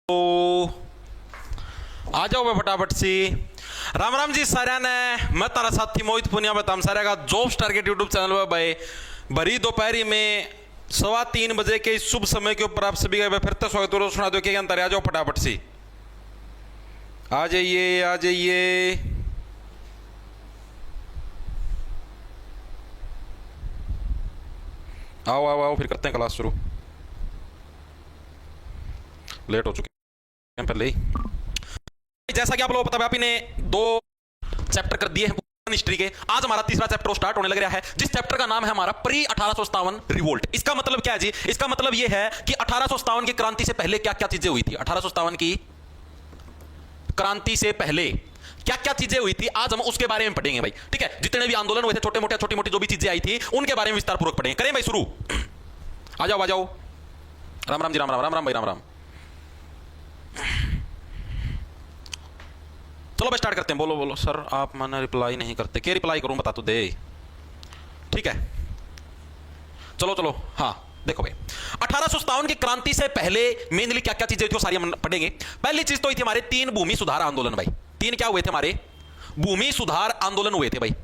तो आ जाओ भाई फटाफट सी। राम राम जी सारा ने। मैं तारा साथी मोहित पुनिया बताऊं सारे का जॉब्स टारगेट यूट्यूब चैनल पर भाई भरी दोपहरी में 3:15 बजे के इस शुभ समय के ऊपर आप सभी का फिर तो स्वागत करो। सुना दो क्या अंतर। आ जाओ फटाफट सी, आ जाइए आ जाइए। आओ आओ आओ, फिर करते हैं क्लास शुरू। लेट हो चुके हैं पहले ही। जैसा कि आप लोगों को पता है, आप इन्हें 2 चैप्टर कर दिए हैं हिस्ट्री के। आज हमारा तीसरा चैप्टर स्टार्ट होने लग रहा है, जिस चैप्टर का नाम है हमारा प्री 1857 रिवोल्ट। इसका मतलब क्या है जी? इसका मतलब यह है कि 1857 की क्रांति से पहले क्या क्या चीजें हुई थी। 1857 की क्रांति से पहले क्या क्या चीजें हुई थी, आज हम उसके बारे में पढ़ेंगे भाई। ठीक है, जितने भी आंदोलन हुए थे, छोटे मोटे छोटी मोटी जो भी चीजें आई थी, उनके बारे में विस्तार पूर्वक पढ़ेंगे। करें भाई शुरू। आ जाओ आ जाओ। राम राम जी, राम राम, राम राम भाई, राम राम। चलो भाई स्टार्ट करते हैं। बोलो बोलो सर, आप मैंने रिप्लाई नहीं करते। क्या रिप्लाई करूं बता तो दे। ठीक है चलो चलो। हाँ देखो भाई, 1857 की क्रांति से पहले मेनली क्या क्या चीजें हुई थी वो सारी हम पढ़ेंगे। पहली चीज तो हुई थी हमारे 3 भूमि सुधार आंदोलन भाई। 3 क्या हुए थे हमारे? भूमि सुधार आंदोलन हुए थे भाई।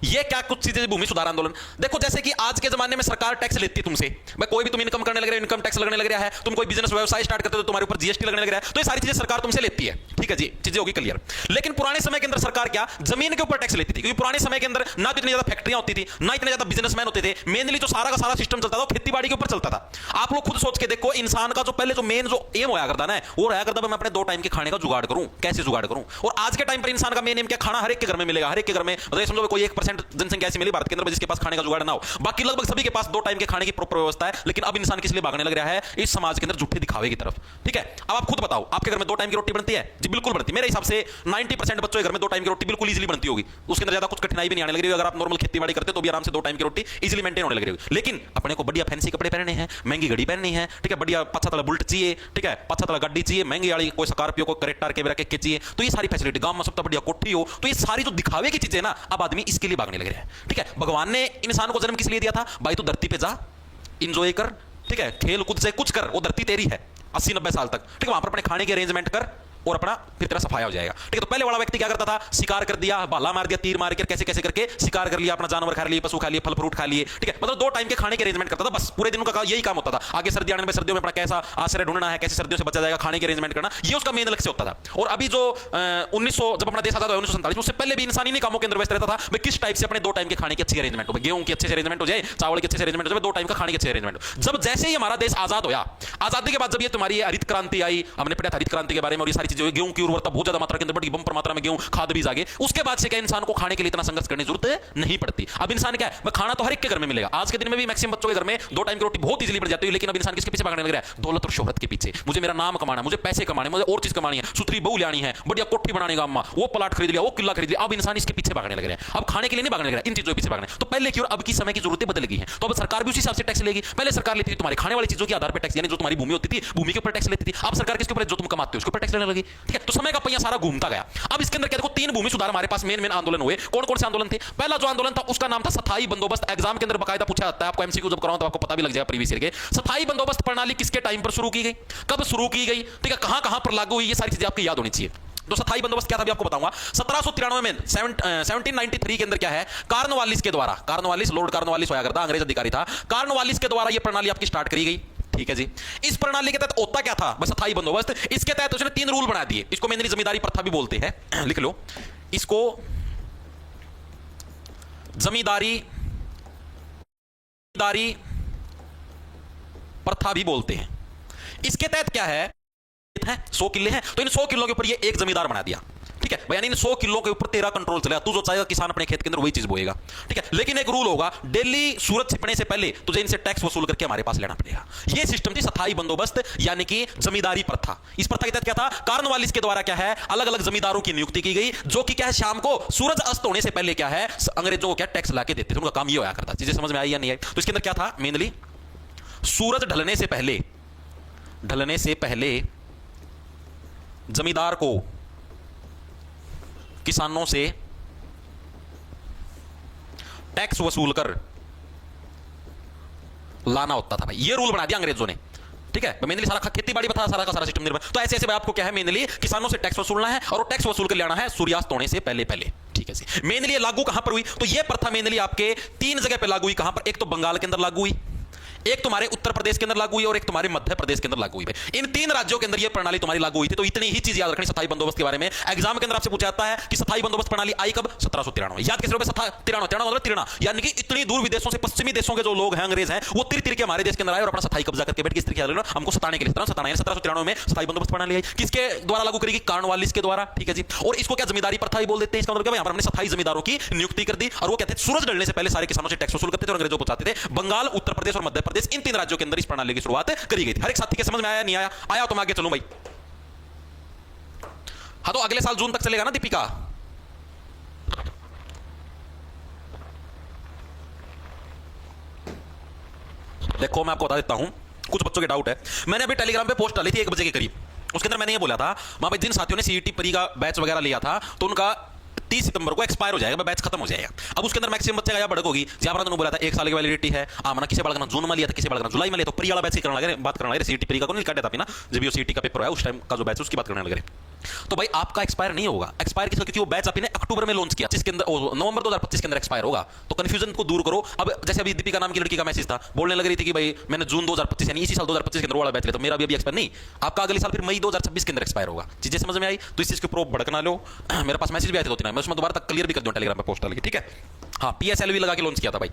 ये क्या कुछ चीजें भूमि सुधार आंदोलन। देखो जैसे कि आज के जमाने में सरकार टैक्स लेती है तुमसे भाई, कोई भी तुम इनकम करने लग रहे हो, इनकम टैक्स लगने लग रहा है, तुम कोई बिजनेस व्यवसाय स्टार्ट करते हो तो तुम्हारे ऊपर जीएसटी लगने लग रहा है, तो ये सारी चीजें सरकार तुमसे लेती है। ठीक है जी, चीजें होगी क्लियर। लेकिन पुराने समय के अंदर सरकार क्या जमीन के ऊपर टैक्स लेती थी, क्योंकि पुराने समय के अंदर ना तो इतनी ज्यादा फैक्ट्रियां होती थी, ना इतने ज्यादा बिजनेसमैन होते थे। मेनली जो सारा का सारा सिस्टम चलता था खेती बाड़ी के ऊपर चलता था। आप लोग खुद सोच के देखो, इंसान का जो पहले जो मेन जो एम होया करता ना, वो रहा करता मैं अपने 2 टाइम के खाने का जुगाड़ करूं, कैसे जुगाड़ करूं। और आज के टाइम पर इंसान का मेन एम क्या? खाना हर एक के घर में मिलेगा, हर एक के घर में। मतलब समझो कोई 1% जनसंख्या ऐसी मिली भारत के अंदर जिसके पास खाने का जुगाड़ ना हो, बाकी लगभग सभी के पास 2 टाइम के खाने की प्रॉपर व्यवस्था है। लेकिन अब इंसान किस लिए भागने लग रहा है? इस समाज के अंदर झूठे दिखावे की तरफ। ठीक है, अब आप खुद बताओ, आपके घर में 2 टाइम की रोटी बनती है जी? बिल्कुल बनती है। मेरे हिसाब से 90% बच्चों के घर में 2 टाइम की रोटी बिल्कुल इजीली बनती होगी, उसके अंदर ज्यादा कुछ कठिनाई भी नहीं आने लग रही है। अगर आप नॉर्मल खेती-बाड़ी करते तो भी आराम से 2 टाइम की रोटी इजीली मेंटेन होने लग रही है। लेकिन अपने को बढ़िया फैंसी कपड़े पहनने हैं, महंगी घड़ी पहननी है, ठीक है, बढ़िया 5 बुलेट चाहिए, ठीक है, 5 गाड़ी चाहिए, महंगी वाली कोई स्कॉर्पियो को करेक्टर के वगैरह के चाहिए, तो ये सारी फैसिलिटी गांव में सबसे बढ़िया कोठी हो, तो ये सारी जो दिखावे की चीजें ना, अब आदमी इसके लिए भागने लग रहा है। ठीक है, भगवान ने इंसान को जन्म किस लिए दिया था भाई? तो धरती पे जा, इंजॉय कर, ठीक है, खेल कूद से कुछ कर, वो धरती तेरी है 80-90 साल तक। ठीक है, वहां पर अपने खाने के अरेंजमेंट कर और अपना फिर तेरा सफाया हो जाएगा। ठीक है, तो पहले वाला व्यक्ति क्या करता था? शिकार कर दिया, भाला मार दिया, तीर मार के कैसे कैसे करके शिकार कर लिया, अपना जानवर खा लिए, पशु खा लिए, फल फ्रूट खा लिए। ठीक है, मतलब 2 टाइम के खाने के अरेंजमेंट करता था, बस पूरे दिन का यही काम होता था। आगे सर्दी आने में सर्दियों में अपना कैसा आश्रय ढूंढना है, कैसे सर्दियों से बचा जाएगा, खाने के अरेंजमेंट करना, ये उसका मेन लक्ष्य होता था। और अभी जो 1900 जब अपना देश आजाद हुआ 1947, उससे पहले भी इंसान इन्हीं कामों के अंदर व्यस्त रहता था भाई, किस टाइप से अपने 2 टाइम के खाने की अच्छी अरेंजमेंट हो, गेहूं की अच्छे से अरेंजमेंट हो जाए, चावल की अच्छे से अरेंजमेंट हो जाए, 2 टाइम का खाने की अच्छी अरेंजमेंट हो। जब जैसे ही हमारा देश आजाद हुआ, आजादी के बाद जब ये तुम्हारी हरित क्रांति आई, हमने पढ़ा था हरित क्रांति के बारे में, और ये सारी चीजें, गेहूं की उर्वरता बहुत ज्यादा मात्रा के अंदर बढ़ी, बंपर मात्रा में गेहूं खाद बीज आगे, उसके बाद से क्या इंसान को खाने के लिए इतना संघर्ष करने की जरूरत नहीं पड़ती। अब इंसान क्या है, खाना तो हर एक के घर में मिलेगा। आज के दिन में भी मैक्सिमम बच्चों के घर में 2 टाइम की रोटी बहुत इजीली पड़ जाती है। लेकिन अब इंसान किसके पीछे भागने लग रहा है? दौलत और शोहरत के पीछे। मुझे मेरा नाम कमाना है, मुझे पैसे कमाने, मुझे और चीज कमानी है, सुथरी बहू लानी है, बढ़िया कोठी बनाने का, अम्मा वो प्लाट खरीद लिया, वो किला खरीद लिया। अब इंसान इसके पीछे भागने लग रहा है। अब खाने के लिए नहीं भागने लग रहा है, इन चीजों के पीछे भागने। तो पहले की और अब की समय की जरूरतें बदल गई हैं, तो अब सरकार भी उसी हिसाब से टैक्स लेगी। पहले सरकार लेती थी तुम्हारे खाने वाली चीजों के आधार पर टैक्स, यानी जो तुम्हारी भूमि होती थी, भूमि के ऊपर टैक्स लेती थी। अब सरकार किसके ऊपर? जो तुम कमाते हो उसके ऊपर टैक्स लेने लगी। ठीक है, तो समय का पहिया सारा घूमता गया। अब इसके अंदर क्या देखो, 3 भूमि सुधार हमारे पास मेन आंदोलन हुए। कौन कौन से आंदोलन थे? पहला जो आंदोलन था उसका नाम था स्थायी बंदोबस्त। एग्जाम के अंदर बकायदा पूछा जाता है, आपको एमसीक्यू जब कराऊं तो आपको पता भी लग जाएगा प्रीवियस ईयर के। स्थायी बंदोबस्त प्रणाली किसके टाइम पर शुरू की गई, कब शुरू की गई, ठीक है, कहां कहां पर लागू हुई, ये सारी चीजें आपको याद होनी चाहिए। तो स्थायी बंदोबस्त क्या था अभी आपको बताऊंगा। 1793 में 1793 के अंदर क्या है, कॉर्नवालिस के द्वारा, कॉर्नवालिस लॉर्ड कॉर्नवालिस होया करता, अंग्रेज अधिकारी था, कॉर्नवालिस के द्वारा यह प्रणाली आपकी स्टार्ट करी गई। ठीक है जी, इस प्रणाली के तहत होता क्या था? बस स्थायी बंदोबस्त। इसके तहत उसने 3 रूल बना दिए। इसको मेनली जमींदारी प्रथा भी बोलते हैं, लिख लो इसको, जमींदारी प्रथा भी बोलते हैं। इसके तहत क्या है, 100 किले हैं, तो इन 100 किलों के ऊपर ये एक जमींदार बना दिया। ठीक है, यानी इन 100 किलो के ऊपर तेरा कंट्रोल चलेगा। तू जो चाहेगा किसान अपने खेत के अंदर वही चीज बोएगा। ठीक है, लेकिन एक रूल होगा, डेली सूरज छिपने से पहले तुझे इनसे टैक्स वसूल करके हमारे पास लेना पड़ेगा। यह सिस्टम थी स्थायी बंदोबस्त, यानी कि जमींदारी प्रथा। इस प्रथा के तहत क्या था, कॉर्नवालिस के द्वारा क्या है, अलग अलग जमींदारों की नियुक्ति की गई, जो कि क्या है, शाम को सूरज अस्त होने से पहले क्या है, अंग्रेजों को क्या टैक्स लाके देते थे। उनका काम ये होया करता। चीजें समझ में आई या नहीं आई? तो इसके अंदर क्या था मेनली, सूरज ढलने से पहले जमींदार को किसानों से टैक्स वसूल कर लाना होता था भाई। ये रूल बना दिया अंग्रेजों ने। ठीक है, मेनली सारा खेती बाड़ी था, सारा का सारा सिस्टम निर्भर। तो ऐसे ऐसे आपको क्या है, मेनली किसानों से टैक्स वसूलना है और टैक्स वसूल कर लाना है सूर्यास्त होने से पहले पहले। ठीक है जी, मेनली लागू कहां पर हुई? तो ये प्रथा मेनली आपके 3 जगह पे लागू हुई। कहां पर? एक तो बंगाल के अंदर लागू हुई, एक तुम्हारे उत्तर प्रदेश के अंदर लागू हुई और एक तुम्हारे मध्य प्रदेश के अंदर लागू हुई। इन 3 राज्यों के अंदर ये प्रणाली तुम्हारी लागू हुई थी। तो इतनी ही चीज याद रखनी स्थायी बंदोबस्त के बारे में। एग्जाम के अंदर आपसे पूछा जाता है कि स्थायी बंदोबस्त प्रणाली आई कब? 1793। याद कैसे? 93 मतलब तिरना, यानी कि इतनी दूर विदेशों से, पश्चिमी देशों के जो लोग हैं, अंग्रेज हैं, वो तिर तिर के हमारे देश के अंदर आए और अपना स्थायी कब्जा करके बैठ के इस तरीके से हमको सताने के लिए 1793 में स्थायी बंदोबस्त प्रणाली आई। किसके द्वारा लागू करेगी? कॉर्नवालिस के द्वारा। ठीक है जी, और इसको क्या जमींदारी प्रथा ही बोल देते हैं। इसका मतलब यहां पर हमने स्थायी जमींदारों की नियुक्ति कर दी और वो कहते हैं सूरज ढलने से पहले सारे किसानों से टैक्स वसूल करते थे और अंग्रेजों को बचाते थे। बंगाल, उत्तर प्रदेश और मध्य प्रदेश, इन 3 राज्यों के अंदर इस प्रणाली की शुरुआत करी गई थी। हर एक साथी के समझ में आया? नहीं आया? आया तो मैं आगे चलूं भाई। हाँ, तो अगले साल जून तक चलेगा ना दीपिका? देखो मैं आपको बता देता हूं, कुछ बच्चों के डाउट है। मैंने अभी टेलीग्राम पे पोस्ट डाली थी 1 बजे के करीब। उसके अंदर मैंने ये बोला था, वहां पे जिन साथियों ने सीईटी परी का बैच वगैरह लिया था तो उनका 30 सितंबर को एक्सपायर हो जाएगा, बैच खत्म हो जाएगा। अब उसके अंदर मैक्सिमम बच्चे का या बढ़क होगी। जहां पर बोला था 1 साल की वैलिडिटी है, आमना किसी बालक जोन में लिया था, किसी बालक जुलाई में लिया। तो प्री वाला बैच करने लगे, बात करने लगे सीईटी परी का को नहीं काटा था ना, जब सीईटी का पेपर है उस टाइम का जो बैच उसकी बात करने लगे। तो भाई आपका एक्सपायर नहीं होगा। एक्सपायर किसका? क्योंकि वो बैच आपने अक्टूबर में लॉन्च किया, जिसके अंदर नवंबर 2025 के अंदर एक्सपायर होगा। तो कंफ्यूजन को दूर करो। अब जैसे अभी दीपिका नाम की लड़की का मैसेज था, बोलने लग रही थी कि भाई मैंने जून 2025 यानी इसी साल 2025 के अंदर वाला बैच लिया, तो मेरा भी अभी एक्सपायर नहीं, आपका अगले साल फिर मई 2026 के अंदर एक्सपायर होगा। चीजें समझ में आई? तो इस चीज के प्रो भड़कना लो। मेरे पास मैसेज भी आए थे 2-3, मैं उसमें दोबारा तक क्लियर भी कर दूं टेलीग्राम पे पोस्ट डाली। ठीक है, हाँ, PSLV लगा के लॉन्च किया था भाई।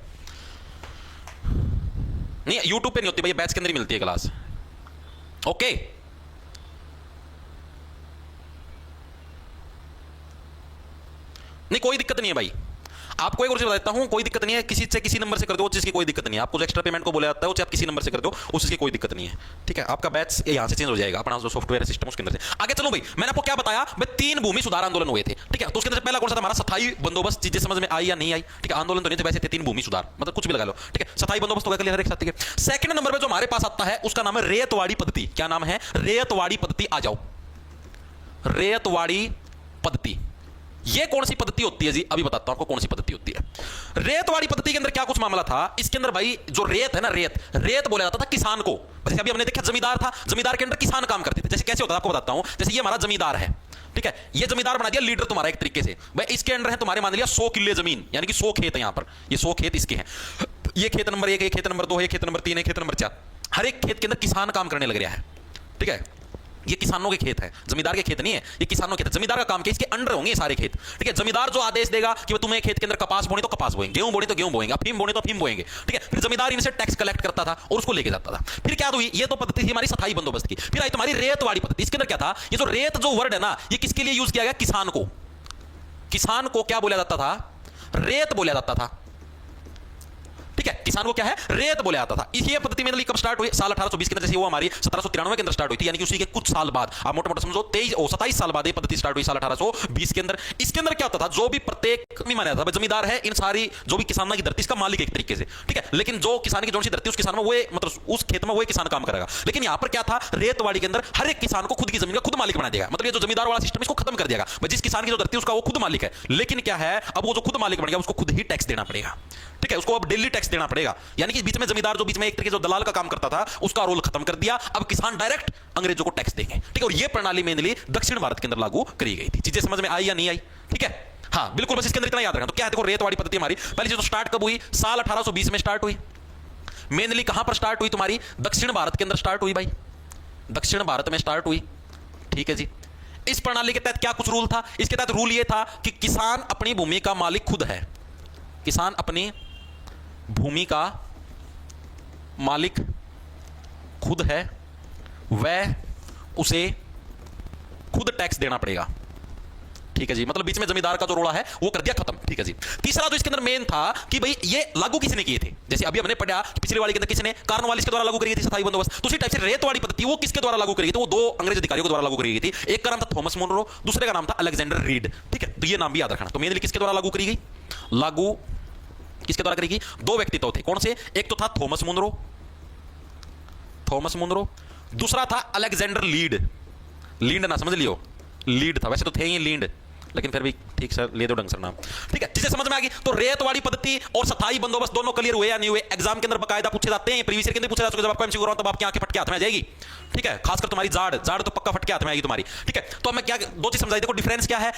नहीं, यूट्यूब पे नहीं होती भाई, बैच के अंदर ही मिलती है क्लास। ओके, नहीं कोई दिक्कत नहीं है भाई। आपको एक और चीज बता देता हूं, कोई दिक्कत नहीं है, किसी से किसी नंबर से कर दो, उस चीज की कोई दिक्कत नहीं है। आपको जो एक्स्ट्रा पेमेंट को बोला जाता है, उसे आप किसी नंबर से कर दो, उस चीज की कोई दिक्कत नहीं है। ठीक है, आपका बैच यहां से चेंज हो जाएगा, अपना जो सॉफ्टवेयर सिस्टम उसके अंदर से। आगे चलो भाई, मैंने आपको क्या बताया भाई, 3 भूमि सुधार आंदोलन हुए थे। ठीक है, तो उसके अंदर पहला कौन सा था? हमारा स्थायी बंदोबस्त। चीजें समझ में आई या नहीं आई? ठीक है, आंदोलन तो नहीं थे, वैसे थे 3 भूमि सुधार, मतलब कुछ भी लगा लो। ठीक है, स्थायी बंदोबस्त हो गया हर एक साथी के। सेकंड नंबर पे जो हमारे पास आता है उसका नाम है रेतवाड़ी पद्धति। क्या नाम है? रेतवाड़ी पद्धति। आ जाओ, रेतवाड़ी पद्धति। ये कौन सी पद्धति होती है जी? अभी बताता हूं आपको कौन सी पद्धति होती है। रेतवाड़ी पद्धति के अंदर क्या कुछ मामला था? इसके अंदर भाई जो रेत है ना, रेत बोला जाता था किसान को। जैसे अभी हमने देखा जमींदार था, जमींदार के अंदर किसान काम करते थे। जैसे कैसे होता था आपको बताता हूं। जैसे ये हमारा जमींदार है, ठीक है, ये जमींदार बना दिया लीडर तुम्हारा एक तरीके से। भाई इसके अंदर है तुम्हारे, मान लिया 100 किले जमीन, यानी कि 100 खेत है यहां पर। ये 100 खेत इसके हैं। ये खेत नंबर 1 है, खेत नंबर 2 है, खेत नंबर 3 है, खेत नंबर 4। हर एक खेत के अंदर किसान काम करने लग रहा है। ठीक है, ये किसानों के खेत है, जमींदार के खेत नहीं है, ये किसानों के खेत। जमींदार का काम क्या? इसके अंडर होंगे ये सारे खेत। ठीक है, जमींदार जो आदेश देगा कि तुम्हें खेत के अंदर कपास बोनी तो कपास बोएंगे, गेहूं बोनी तो गेहूं बोएंगे, अफीम बोनी तो अफीम बोएंगे। ठीक है, फिर जमींदार इनसे टैक्स कलेक्ट करता था और उसको लेके जाता था। फिर क्या हुई? ये तो पद्धति थी हमारी स्थायी बंदोबस्त की। फिर आई तुम्हारी रेतवाड़ी पद्धति। इसके अंदर क्या था? ये जो रेत जो वर्ड है ना, ये किसके लिए यूज किया गया? किसान को। किसान को क्या बोला जाता था? रेत बोला जाता था। ठीक है, किसान को क्या है? रेत बोला जाता था। ये पद्धति में कब स्टार्ट हुई? साल 1820 के अंदर। जैसे वो हमारी 1793 के अंदर स्टार्ट हुई थी, यानी कि उसी के कुछ साल बाद, आप मोटा मोटा समझो 27 साल बाद ये पद्धति स्टार्ट हुई, साल 1820 के अंदर। इसके अंदर क्या होता था? जो भी प्रत्येक नहीं माना था जमींदार है, इन सारी जो भी किसानों की धरती इसका मालिक एक तरीके से। ठीक है, लेकिन जो किसान की जो सी धरती उस किसान में वो मतलब उस खेत में वो किसान काम करेगा। लेकिन यहां पर क्या था? रेतवाड़ी के अंदर हर एक किसान को खुद की जमीन का खुद मालिक बना देगा। मतलब ये जो जमींदार वाला सिस्टम इसको खत्म कर देगा। जिस किसान की जो धरती उसका वो खुद मालिक है। लेकिन क्या है, अब वो जो खुद मालिक बन गया उसको खुद ही टैक्स देना पड़ेगा। ठीक है, उसको अब डेली टैक्स देना पड़ेगा। यानी कि बीच में जमींदार जो बीच में एक तरीके जो दलाल का काम करता था उसका रोल खत्म कर दिया। अब किसान डायरेक्ट अंग्रेजों को टैक्स देंगे। ठीक है, और ये प्रणाली मेनली दक्षिण भारत के अंदर लागू करी गई थी। चीजें समझ में आई या नहीं आई? ठीक है, हाँ बिल्कुल, बस इसके अंदर इतना याद रखना। तो क्या है, देखो रेतवाड़ी पद्धति हमारी पहली चीज तो स्टार्ट कब हुई? साल 1820 में स्टार्ट हुई। मेनली कहां पर स्टार्ट हुई? तुम्हारी दक्षिण भारत के अंदर स्टार्ट हुई भाई, दक्षिण भारत में स्टार्ट हुई। ठीक है जी, इस प्रणाली के तहत क्या कुछ रूल था? इसके तहत रूल ये था कि किसान अपनी भूमि का मालिक खुद है। किसान अपनी भूमि का मालिक खुद है, वह उसे खुद टैक्स देना पड़ेगा। ठीक है जी, मतलब बीच में जमींदार का जो रोड़ा है वो कर दिया खत्म। ठीक है जी, तीसरा जो इसके अंदर मेन था कि भाई ये लागू किसने किए थे? जैसे अभी हमने पढ़ा कि पिछले वाली के अंदर किसने? कॉर्नवालिस के द्वारा लागू करी थी स्थायी बंदोबस्त। तो उसी टाइप से रेतवाड़ी पद्धति वो किसके द्वारा लागू करी गई थी? वो 2 अंग्रेज अधिकारियों के द्वारा लागू करी गई थी। एक का नाम था थॉमस मुनरो, दूसरे का नाम था अलेक्जेंडर रीड। ठीक है, तो ये नाम भी याद रखना। तो मेनली किसके द्वारा लागू करी गई? लागू किसके द्वारा करेगी? 2 व्यक्तित्व थे। कौन से? एक तो था थॉमस मुनरो, थॉमस मुनरो, दूसरा था अलेक्जेंडर लीड। लीड ना समझ लियो, लीड था, वैसे तो थे ही लीड, लेकिन फिर भी ठीक सर ले दो ढंग सर नाम। ठीक है, चीजें समझ में आ गई। तो रेतवाड़ी पद्धति और स्थायी बंदोबस्त दोनों क्लियर हुए या नहीं हुए? एग्जाम के अंदर बकायदा पूछे जाते हैं, प्रीवियस ईयर के अंदर पूछे जाते हैं। जब आपको एमसीक्यू कराऊं तब आपकी आंखें फटके हाथ में आ जाएगी। ठीक है, खासकर तुम्हारी जाड़ तो पक्का फटके हाथ में आएगी तुम्हारी। ठीक है, तो मैं क्या दो चीज समझाई, देखो डिफरेंस क्या है।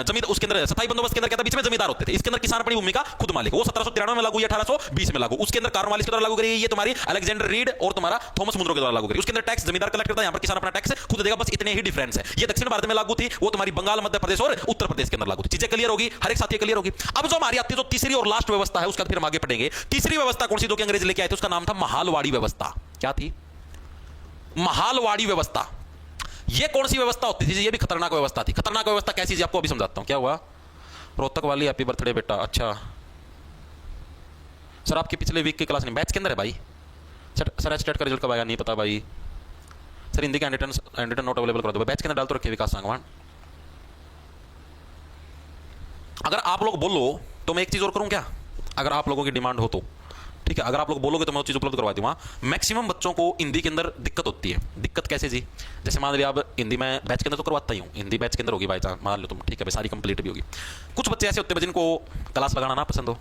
जमीन उसके अंदर स्थायी बंदोबस्त के अंदर क्या था, बीच में जमींदार होते थे, इसके अंदर किसान अपनी भूमि का खुद मालिक। वो 1793 में लागू या 1820 में लागू। उसके अंदर कॉर्नवालिस के द्वारा लागू करी गई, ये तुम्हारी अलेक्जेंडर रीड और तुम्हारा थॉमस मुनरो के द्वारा लागू करी। उसके अंदर टैक्स जमींदार कलेक्ट करता है, यहां पर किसान अपना टैक्स खुद देगा। बस इतने ही डिफरेंस है। ये दक्षिण भारत में लागू थी, वो तुम्हारी बंगाल, मध्य प्रदेश और उत्तर प्रदेश के अंदर लागू थी। चीजें क्लियर होगी, हर एक साथी क्लियर होगी। अब जो हमारी आती है, जो तीसरी और लास्ट व्यवस्था है, उसका फिर हम आगे पढ़ेंगे। तीसरी व्यवस्था कौन सी, जो कि अंग्रेज लेके आए थे, उसका नाम था महालवाड़ी व्यवस्था। क्या थी? महालवाड़ी व्यवस्था। ये कौन सी व्यवस्था होती थी? ये भी खतरनाक व्यवस्था थी। खतरनाक व्यवस्था कैसी थी आपको अभी समझाता हूं। क्या हुआ? रोहतक वाली हैप्पी बर्थडे बेटा। अच्छा सर, आपके पिछले वीक की क्लास नहीं, बैच के अंदर है भाई। सर एचटेट का रिजल्ट कब आएगा? नहीं पता भाई। सर हिंदी का एंडिटन नोट अवेलेबल करा दो। बैच के अंदर डाल तो रखिए विकास सांगवान। अगर आप लोग बोलो तो मैं एक चीज और करूं क्या, अगर आप लोगों की डिमांड हो तो। ठीक है, अगर आप लोग बोलोगे तो मैं वो चीज उपलब्ध करवा दूंगा। मैक्सिमम बच्चों को हिंदी के अंदर दिक्कत होती है। दिक्कत कैसे जी? जैसे मान लिया, अब हिंदी में बैच के अंदर तो करवाता ही हूँ, हिंदी बैच के अंदर होगी बाई चांस, मान लो तुम। ठीक है भाई, सारी कंप्लीट भी होगी। कुछ बच्चे ऐसे होते हैं जिनको क्लास लगाना ना पसंद हो।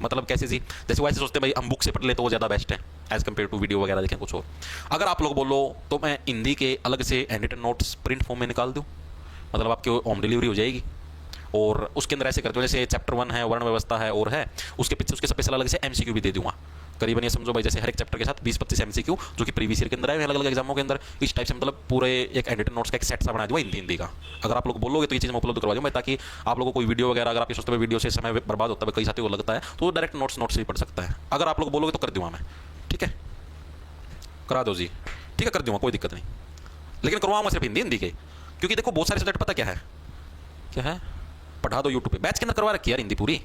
मतलब कैसे जी? जैसे वो ऐसे सोचते हैं भाई हम बुक से पढ़ ले तो वो ज़्यादा बेस्ट है एज कम्पेयर टू वीडियो वगैरह देखें कुछ और। अगर आप लोग बोलो तो मैं हिंदी के अलग से हैंडरिटन नोट्स प्रिंट फॉर्म में निकाल दूँ, मतलब आपकी होम डिलीवरी हो जाएगी। और उसके अंदर ऐसे करते हो, जैसे चैप्टर 1 है, वर्ण व्यवस्था है और है, उसके पीछे उसके स्पेशल अलग से एमसीक्यू भी दे दूंगा। करीबन ये समझो भाई, जैसे हर एक चैप्टर के साथ 20-25 एमसीक्यू, जो कि प्रीवियस ईयर के अंदर है अलग अलग एग्जामों के अंदर। इस टाइप से मतलब पूरे एक हैंडरिटन नोट्स का एक सेट सा बना दूंगा हिंदी का। अगर आप लोग बोलोगे तो ये चीज़ मैं उपलब्ध करवा दूंगा, ताकि आप लोगों को कोई वीडियो वगैरह, अगर आप सोचते हैं वीडियो से समय बर्बाद होता है, कई साथी को लगता है, तो डायरेक्ट नोट्स भी पढ़ सकता है। अगर आप लोग बोलोगे तो कर दूंगा मैं। ठीक है, करा दो जी। ठीक है, कर दूंगा, कोई दिक्कत नहीं। लेकिन करवाऊंगा सिर्फ हिंदी के, क्योंकि देखो बहुत सारे सब्जेक्ट पता क्या है, पढ़ा दो यूट्यूब पे। बैच के अंदर करवा रखी यार हिंदी पूरी।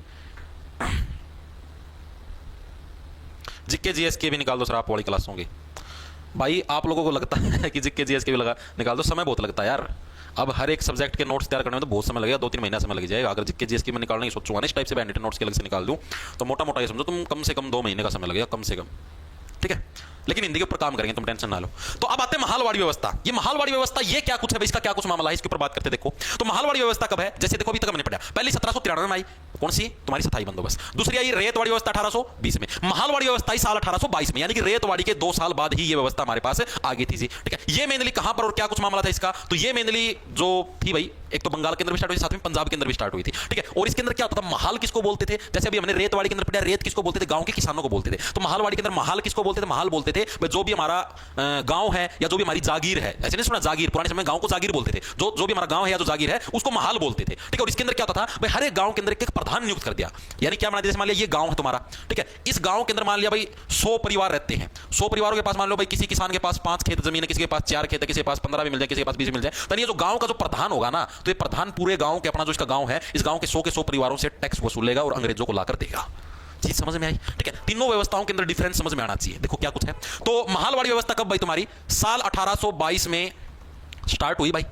जिक्के जीएस के भी निकाल दो सर, आप वाली क्लास होंगी भाई। आप लोगों को लगता है कि जिक्के जीएस के भी निकाल दो, समय बहुत लगता है यार। अब हर एक सब्जेक्ट के नोट्स तैयार करने में तो बहुत समय लगेगा, 2-3 महीना समय लग जाएगा। अगर जिक्के जीएस की मैं निकालना ही सोचूंगा ना इस टाइप से हैंडरिटन नोट्स के अलग से निकाल दूं, तो मोटा मोटा ये समझो तुम कम से कम 2 महीने का समय लगेगा, कम से कम। ठीक है, लेकिन हिंदी के ऊपर काम करेंगे, तुम टेंशन ना लो। तो अब आते हैं महालवाड़ी व्यवस्था। ये महालवाड़ी व्यवस्था ये क्या कुछ है भाई, इसका क्या कुछ मामला है, इसके ऊपर बात करते देखो। तो महालवाड़ी व्यवस्था कब है? जैसे देखो अभी तक हमने पढ़ा, पहली 1793 में आई, कौन सी? तुम्हारी स्थायी बंदोबस्त। दूसरी आई रेतवाड़ी व्यवस्था 1820 में। महालवाड़ी व्यवस्था साल 1822 में, यानी कि रेतवाड़ी के 2 साल बाद ही ये व्यवस्था हमारे पास आ गई थी जी। ठीक है, ये मेनली कहां पर और क्या कुछ मामला था इसका? तो ये मेनली जो थी भाई, एक तो बंगाल के अंदर भी स्टार्ट हुई, साथ में पंजाब के अंदर भी स्टार्ट हुई थी। ठीक है, और इसके अंदर क्या होता था, महाल किसको बोलते थे? जैसे अभी हमने रेतवाड़ी के अंदर पढ़ा, रेत किसको बोलते थे? गांव के किसानों को बोलते थे। तो महालवाड़ी के अंदर महाल किसको बोलते थे? महाल बोलते थे जो भी हमारा गांव है या जो भी हमारी जागीर है। ऐसे नहीं सुना जागीर? पुराने समय में गांव को जागीर बोलते थे। जो भी हमारा गांव है या जो जागीर है उसको महाल बोलते थे। ठीक है, और इसके अंदर क्या होता था भाई, हर एक गांव के अंदर एक प्रधान नियुक्त कर दिया। यानी क्या बना दिया, जैसे मान लिया ये गांव है तुम्हारा। ठीक है, इस गांव के अंदर मान लिया भाई 100 परिवार रहते हैं। 100 परिवारों के पास मान लो भाई, किसी किसान के पास 5 खेत जमीन है, किसी के पास 4 खेत है, किसी के पास 15 भी मिल जाए, किसी के पास 20 भी मिल जाए। तो ये जो गांव का जो प्रधान होगा ना, तो ये प्रधान पूरे गांव के, अपना जो इसका गांव है, इस गांव के 100 के 100 परिवारों से टैक्स वसूलेगा और अंग्रेजों को लाकर देगा। चीज समझ में आई? ठीक है, तीनों व्यवस्थाओं के अंदर डिफरेंस समझ में आना चाहिए। देखो क्या कुछ है। तो महालवाड़ी व्यवस्था कब भाई तुम्हारी? साल 1822 में स्टार्ट हुई भाई,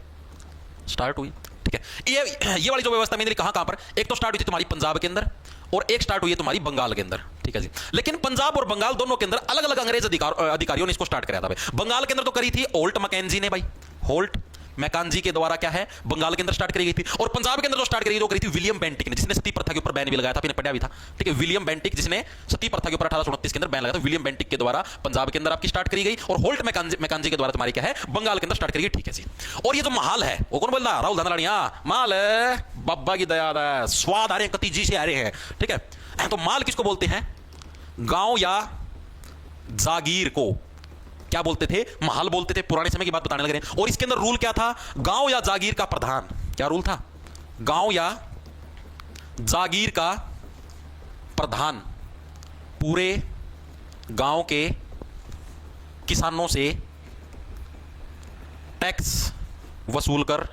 स्टार्ट हुई। ठीक है, ये वाली जो व्यवस्था मेनली कहां पर, एक तो स्टार्ट हुई थी तुम्हारी पंजाब के अंदर और एक स्टार्ट हुई है तुम्हारी बंगाल के अंदर। ठीक है जी, लेकिन पंजाब और बंगाल दोनों के अंदर अलग अलग अंग्रेज अधिकारियों ने इसको स्टार्ट कराया था भाई। बंगाल के अंदर तो करी थी होल्ट मैकेंजी ने भाई, होल्ट मैकेंजी के द्वारा क्या है, बंगाल के अंदर स्टार्ट करी गई थी। और पंजाब के अंदर जो स्टार्ट करी थी विलियम बेंटिक ने, जिसने सती प्रथा के ऊपर बैन भी लगाया था, आपने पढ़ा भी था। ठीक है, विलियम बेंटिक जिसने सती प्रथा के ऊपर 1829 के अंदर बैन लगाया था, विलियम बेंटिक के द्वारा पंजाब के अंदर आपकी स्टार्ट करी गई, और होल्ट मैकेंजी के द्वारा तुम्हारी क्या है, बंगाल के अंदर स्टार्ट करी गई। ठीक है जी, और ये जो महाल है वो कौन बोलता है? राहुल धनाड़िया। माल बाबा की दया है, स्वाद आ रहे हैं, कति जी से आ रहे हैं। ठीक है, तो माल किसको बोलते हैं? गांव या जागीर को क्या बोलते थे? महाल बोलते थे। पुराने समय की बात बताने लग रहे हैं। और इसके अंदर रूल क्या था? गांव या जागीर का प्रधान। क्या रूल था? गांव या जागीर का प्रधान पूरे गांव के किसानों से टैक्स वसूल कर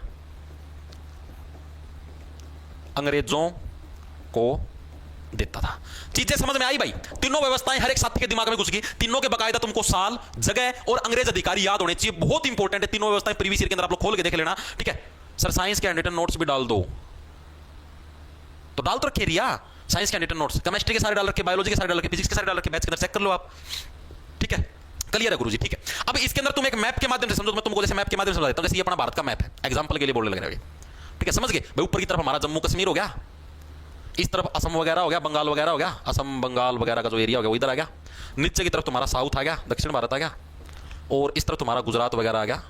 अंग्रेजों को देता था। चीजें समझ में आई भाई? तीनों व्यवस्थाएं हर एक साथी के दिमाग में घुस गई। तीनों के बकायदा तुमको साल, जगह और अंग्रेज अधिकारी याद होने चाहिए, बहुत इंपॉर्टेंट है। तीनों व्यवस्थाएं प्रीवियस ईयर के अंदर आप लोग खोल के देख लेना। ठीक है सर, साइंस के हैंडरिटन नोट्स भी डाल दो, तो डाल तो रखे रिया, साइंस के हैंडरिटन नोट्स, केमिस्ट्री के सारे डाल रखे, बायोलॉजी के सारे डाल रखे, फिजिक्स के सारे डाल रखे, मैथ्स के अंदर चेक कर लो आप। ठीक है, क्लियर है गुरुजी? ठीक है, अब इसके अंदर तुम एक मैप के माध्यम से समझो, मैं तुमको जैसे मैप के माध्यम से समझा देता हूं। जैसे ये अपना भारत का मैप है, एग्जांपल के लिए बोलने लग रहा है। ठीक ठीक है, समझ गए भाई। ऊपर की तरफ हमारा जम्मू कश्मीर हो गया, इस तरफ असम वगैरह हो गया, बंगाल वगैरह हो गया, असम बंगाल वगैरह का जो एरिया हो गया वो इधर आ गया। नीचे की तरफ तुम्हारा साउथ आ गया, दक्षिण भारत आ गया, और इस तरफ तुम्हारा गुजरात वगैरह आ गया।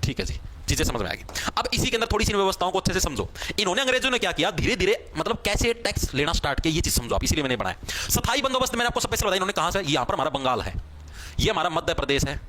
ठीक है जी, चीजें समझ में आ गई। अब इसी के अंदर थोड़ी सी व्यवस्थाओं को अच्छे से समझो। इन्होंने अंग्रेजों ने क्या किया, धीरे धीरे मतलब कैसे टैक्स लेना स्टार्ट किया, ये चीज समझो आप, इसलिए मैंने बनाया। स्थायी बंदोबस्त मैंने आपको सबसे बताया, इन्होंने कहां से, यहां पर हमारा बंगाल है, ये हमारा मध्य प्रदेश है,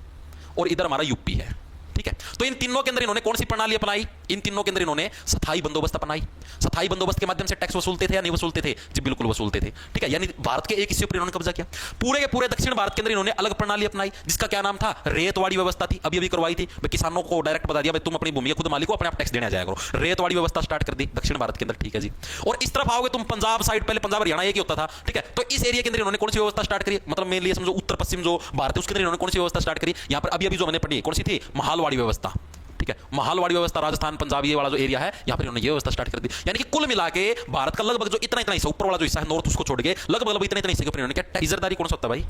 और इधर हमारा यूपी है। ठीक है, तो इन तीनों के अंदर इन्होंने कौन सी प्रणाली अपनाई, इन तीनों के अंदर इन्होंने स्थायी बंदोबस्त अपनाई। स्थायी बंदोबस्त के माध्यम से टैक्स वसूलते थे या नहीं वसूलते थे जी, बिल्कुल वसूलते थे। ठीक है, यानी भारत के एक हिस्से पर इन्होंने कब्जा किया। पूरे के पूरे दक्षिण भारत के अंदर इन्होंने अलग प्रणाली अपनाई, जिसका क्या नाम था, रेतवाड़ी व्यवस्था थी। अभी अभी करवाई थी, किसानों को डायरेक्ट बता दिया भाई तुम अपनी भूमि के खुद मालिक हो, अपने आप टैक्स देने आ जाया करो। रेतवाड़ी व्यवस्था स्टार्ट कर दी दक्षिण भारत के अंदर। ठीक है जी, और इस तरफ आओगे तुम पंजाब साइड, पहले पंजाब हरियाणा एक ही होता था। ठीक है, तो इस एरिया के अंदर इन्होंने कौन सी व्यवस्था स्टार्ट करी, मतलब मेनली समझो उत्तर पश्चिम जो भारत है उसके अंदर इन्होंने कौन सी व्यवस्था स्टार्ट करी। यहां पर अभी अभी जो मैंने पढ़ी कौन सी थी, महालवाड़ी व्यवस्था। ठीक है, महालवाड़ी व्यवस्था, राजस्थान पंजाब ये वाला जो एरिया है यहां पर इन्होंने ये व्यवस्था स्टार्ट कर दी। यानी कि कुल मिला के भारत का लगभग जो इतना इतना हिस्सा, ऊपर वाला जो हिस्सा है नॉर्थ, उसको छोड़ के लगभग इतना इतना हिस्से के ऊपर इन्होंने क्या इजरदारी कौन सा होता है भाई,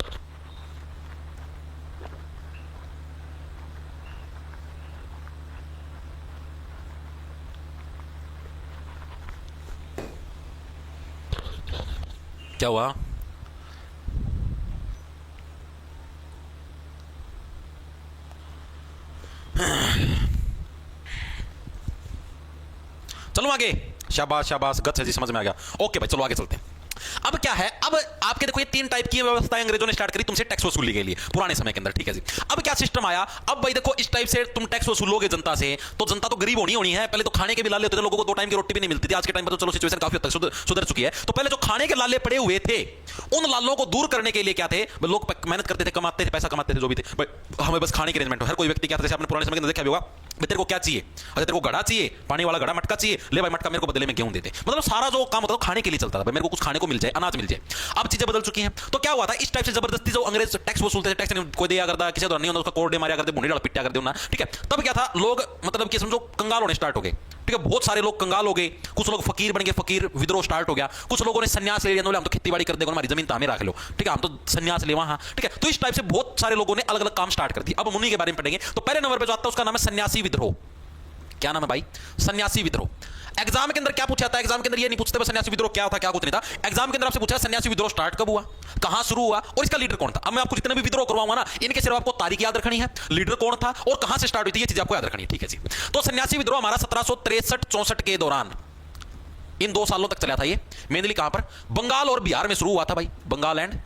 क्या हुआ, चलो आगे, शाबाश शाबाश, गच है जी, समझ में आ गया। ओके भाई, चलो आगे चलते हैं। अब क्या है, अब आपके देखो ये तीन टाइप की व्यवस्थाएं अंग्रेजों ने स्टार्ट करी तुमसे टैक्स वसूली के लिए पुराने समय के अंदर। ठीक है जी, अब क्या सिस्टम आया, अब भाई देखो इस टाइप से तुम टैक्स वसूलोगे जनता से, तो जनता तो गरीब होनी है। पहले तो खाने के भी लाले होते थे, लोगों को 2 टाइम की रोटी भी नहीं मिलती थी। आज के टाइम पर तो चलो सिचुएशन काफी हद तक सुधर चुकी है। तो पहले जो खाने के लाले पड़े हुए थे, उन लालों को दूर करने के लिए क्या थे, लोग मेहनत करते थे, कमाते थे, पैसा कमाते थे, जो भी थे, हमें बस खाने के अरेंजमेंट हो। हर कोई व्यक्ति क्या था, जैसे आपने पुराने समय के अंदर देखा भी होगा, तेरे को क्या चाहिए, अच्छा तेरे को घड़ा चाहिए, पानी वाला घड़ा, मटका चाहिए, ले भाई मटका मेरे को बदले में गेहूं देते। मतलब सारा जो काम होता था खाने के लिए चलता था, भाई मेरे को कुछ खाने को मिल जाए, अनाज मिल जाए। अब चीजें बदल चुकी हैं, तो क्या हुआ था, इस टाइप से जबरदस्ती जो अंग्रेज टैक्स वसूलते थे, टैक्स कोई दिया करता, किसी नहीं होता उसका कोर्डे मारा करते, भूनी डाल पिट्टा कर देना। ठीक है, तब क्या था, लोग मतलब कि समझो कंगाल होने स्टार्ट हो गए। ठीक है, बहुत सारे लोग कंगाल हो गए, कुछ लोग फकीर बन गए, फकीर विद्रोह स्टार्ट हो गया। कुछ लोगों ने संन्यास ले लिया, हम तो खेतीबाड़ी कर देंगे, हमारी जमीन तो हमें रख लो। ठीक है, हम तो संन्यास ले वहां। ठीक है, तो इस टाइप से बहुत सारे लोगों ने अलग अलग काम स्टार्ट कर दिया। अब मुनि के बारे में पढ़ेंगे, तो पहले नंबर पर जो आता है उसका नाम है सन्यासी विद्रोह। क्या नाम है भाई, सन्यासी विद्रोह। एग्जाम के अंदर क्या पूछा था, एग्जाम के अंदर ये नहीं पूछते सन्यासी विद्रोह क्या था क्या कुछ नहीं था। एग्जाम के अंदर आपसे पूछा सन्यासी विद्रोह स्टार्ट कब हुआ, कहां शुरू हुआ, और इसका लीडर कौन था। अब मैं आपको जितने भी विद्रोह करवाऊंगा ना, इनके सिर्फ आपको तारीख याद रखनी है, लीडर कौन था और कहां से स्टार्ट हुई थी, ये चीज आपको याद रखनी है। ठीक है जी, तो सन्यासी विद्रोह हमारा 1763-64 के दौरान, इन 2 सालों तक चला था। ये मेनली कहां पर, बंगाल और बिहार में शुरू हुआ था भाई, बंगाल एंड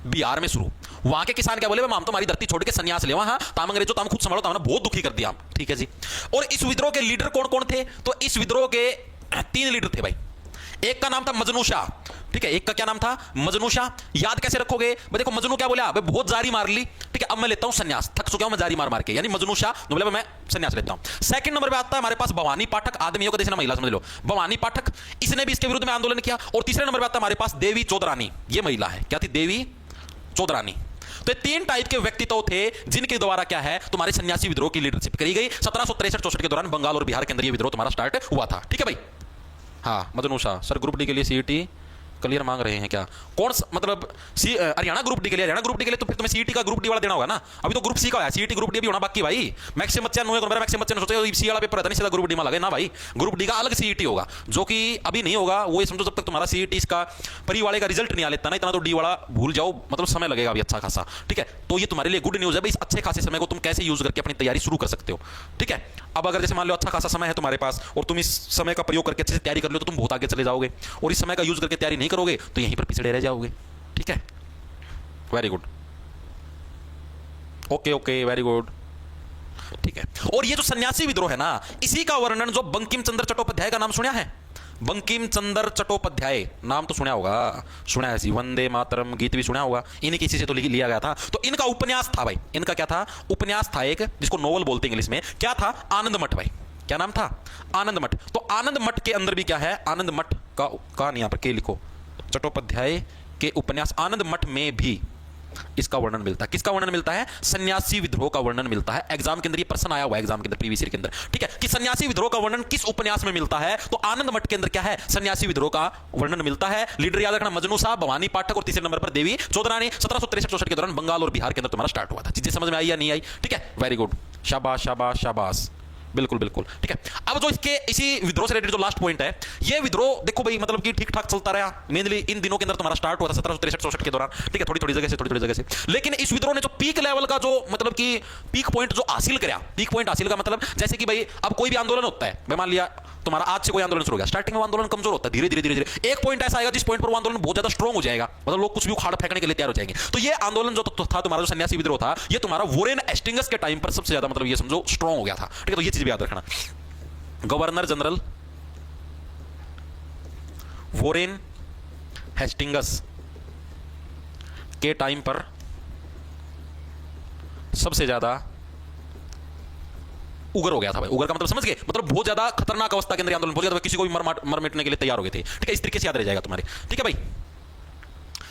बिहार में शुरू। वहां के किसान क्या बोले, हम तो हमारी धरती छोड़ के सन्यास ले, वहां ताम अंग्रेजों ताम खुद संभालो, तामने बहुत दुखी कर दिया हम। ठीक है जी, और इस विद्रोह के लीडर कौन कौन थे, तो इस विद्रोह के 3 लीडर थे भाई। एक का नाम था मजनू शाह। ठीक है, एक का क्या नाम था, मजनू शाह। याद कैसे रखोगे भाई, देखो मजनू क्या बोला, भाई बहुत जारी मार ली, ठीक है अब मैं लेता हूं सन्यास, थक चुका हूं मैं जारी मार मार के, यानी मजनू शाह बोले मैं सन्यास लेता हूं। सेकंड नंबर पे आता है हमारे पास भवानी पाठक, आदमियों का देश ना महिला समझ लो, भवानी पाठक, इसने भी इसके विरुद्ध में आंदोलन किया। और तीसरे नंबर पे आता है हमारे पास देवी चौधरानी, ये महिला है, क्या थी, देवी चौधरानी। तो 3 टाइप के व्यक्तित्व थे जिनके द्वारा क्या है, तुम्हारे सन्यासी विद्रोह की लीडरशिप करी गई। 1763-64 के दौरान बंगाल और बिहार के अंदर ये विद्रोह तुम्हारा स्टार्ट हुआ था। ठीक है भाई, हाँ Majnu Shah sir, group D के लिए सीईटी क्लियर मांग रहे हैं क्या, कौन मतलब हरियाणा ग्रुप डी के लिए, हरियाणा ग्रुप डी के लिए तो फिर तुम्हें सीईटी का ग्रुप डी वाला देना होगा ना। अभी तो ग्रुप सी का है, सीईटी ग्रुप डी भी होना बाकी भाई। मैक्सिमम बच्चा नो है, मैक्सिमम बच्चे ने सोचा सी वाला पेपर रहता नहीं, सीधा ग्रुप डी में लगे ना भाई। ग्रुप डी का अलग सीईटी होगा, जो कि अभी नहीं होगा, वो समझो जब तक तुम्हारा सीईटी इसका प्री वाले का रिजल्ट नहीं आ लेता ना, इतना तो डी वाला भूल जाओ, मतलब समय लगेगा अभी अच्छा खासा। ठीक है, तो ये तुम्हारे लिए गुड न्यूज है भाई, इस अच्छे खासे समय को तुम कैसे यूज करके अपनी तैयारी शुरू कर सकते हो। ठीक है, अब अगर जैसे मान लो अच्छा खासा समय है तुम्हारे पास और तुम इस समय का प्रयोग करके अच्छे से तैयारी कर लो, तो तुम बहुत आगे चले जाओगे। और इस समय का यूज करके तैयारी नहीं करोगे तो यहीं पर पिछड़े रह जाओगे। ठीक है, very good, okay okay, very good. ठीक है, और ये जो सन्यासी विद्रोह है ना, इसी का वर्णन जो बंकिम चंद्र चट्टोपाध्याय का नाम सुना है, बंकिम चंद्र चट्टोपाध्याय नाम तो सुना होगा, सुना है जी, वंदे मातरम गीत भी सुना होगा, इन्हीं किसी से तो लिया गया था। तो इनका उपन्यास था भाई, इनका क्या था, उपन्यास था एक, जिसको नोवेल बोलते हैं इंग्लिश में, क्या था, आनंद मठ भाई। क्या नाम था, आनंद मठ। तो आनंद मठ के अंदर भी क्या है, आनंद मठ का नहीं, यहां पर के लिखो, चट्टोपाध्याय के उपन्यास आनंद मठ में भी इसका वर्णन मिलता है। किसका वर्णन मिलता है, सन्यासी विद्रोह का वर्णन मिलता है। एग्जाम के अंदर ये प्रश्न आया हुआ है, एग्जाम के अंदर प्रीवियस ईयर के अंदर। ठीक है, कि सन्यासी विद्रोह का वर्णन किस उपन्यास में मिलता है, तो आनंद मठ के अंदर क्या है, सन्यासी विद्रोह का वर्णन मिलता है। लीडर याद रखना मजनू साहब, भवानी पाठक, और तीसरे नंबर पर देवी चौधरानी। 1763-64 के दौरान बंगाल और बिहार के अंदर तुम्हारा स्टार्ट हुआ था। चीजें समझ में आई या नहीं आई, ठीक है, वेरी गुड, शाबाश शाबाश शाबाश, बिल्कुल बिल्कुल ठीक है। अब जो इसके इसी विद्रोह से रिलेटेड जो लास्ट पॉइंट है, ये विद्रोह देखो भाई मतलब कि ठीक ठाक चलता रहा मेनली इन दिनों के अंदर तुम्हारा स्टार्ट हुआ था 1763-64 के दौरान, ठीक है, थोड़ी थोड़ी जगह से। लेकिन इस विद्रोह ने जो पीक लेवल का जो मतलब कि पीक पॉइंट जो हासिल किया, पीक पॉइंट हासिल का मतलब जैसे कि भाई अब कोई भी आंदोलन होता है, मैं मान लिया तुम्हारा आज से कोई आंदोलन शुरू हो गया, स्टार्टिंग में आंदोलन कमजोर होता है, धीरे धीरे एक पॉइंट ऐसा आएगा जिस पॉइंट पर वो आंदोलन बहुत ज्यादा स्ट्रांग हो जाएगा, मतलब लोग कुछ भी उखाड़ फेंकने के लिए तैयार हो जाएंगे। तो ये आंदोलन जो था तुम्हारा, जो सन्यासी विद्रोह था, ये तुम्हारा वोरेन हेस्टिंग्स के टाइम पर सबसे ज्यादा मतलब ये समझो स्ट्रांग हो गया था, ठीक है। तो ये चीज भी याद रखना, गवर्नर जनरल वोरेन हेस्टिंग्स के टाइम पर सबसे ज्यादा उग्र हो गया था भाई। उग्र का मतलब समझ गए, मतलब बहुत ज्यादा खतरनाक अवस्था के अंदर आंदोलन, बहुत ज्यादा किसी को भी मर मिटने के लिए तैयार हो गए थे, ठीक है। इस तरीके से याद रह जाएगा तुम्हारे, ठीक है भाई।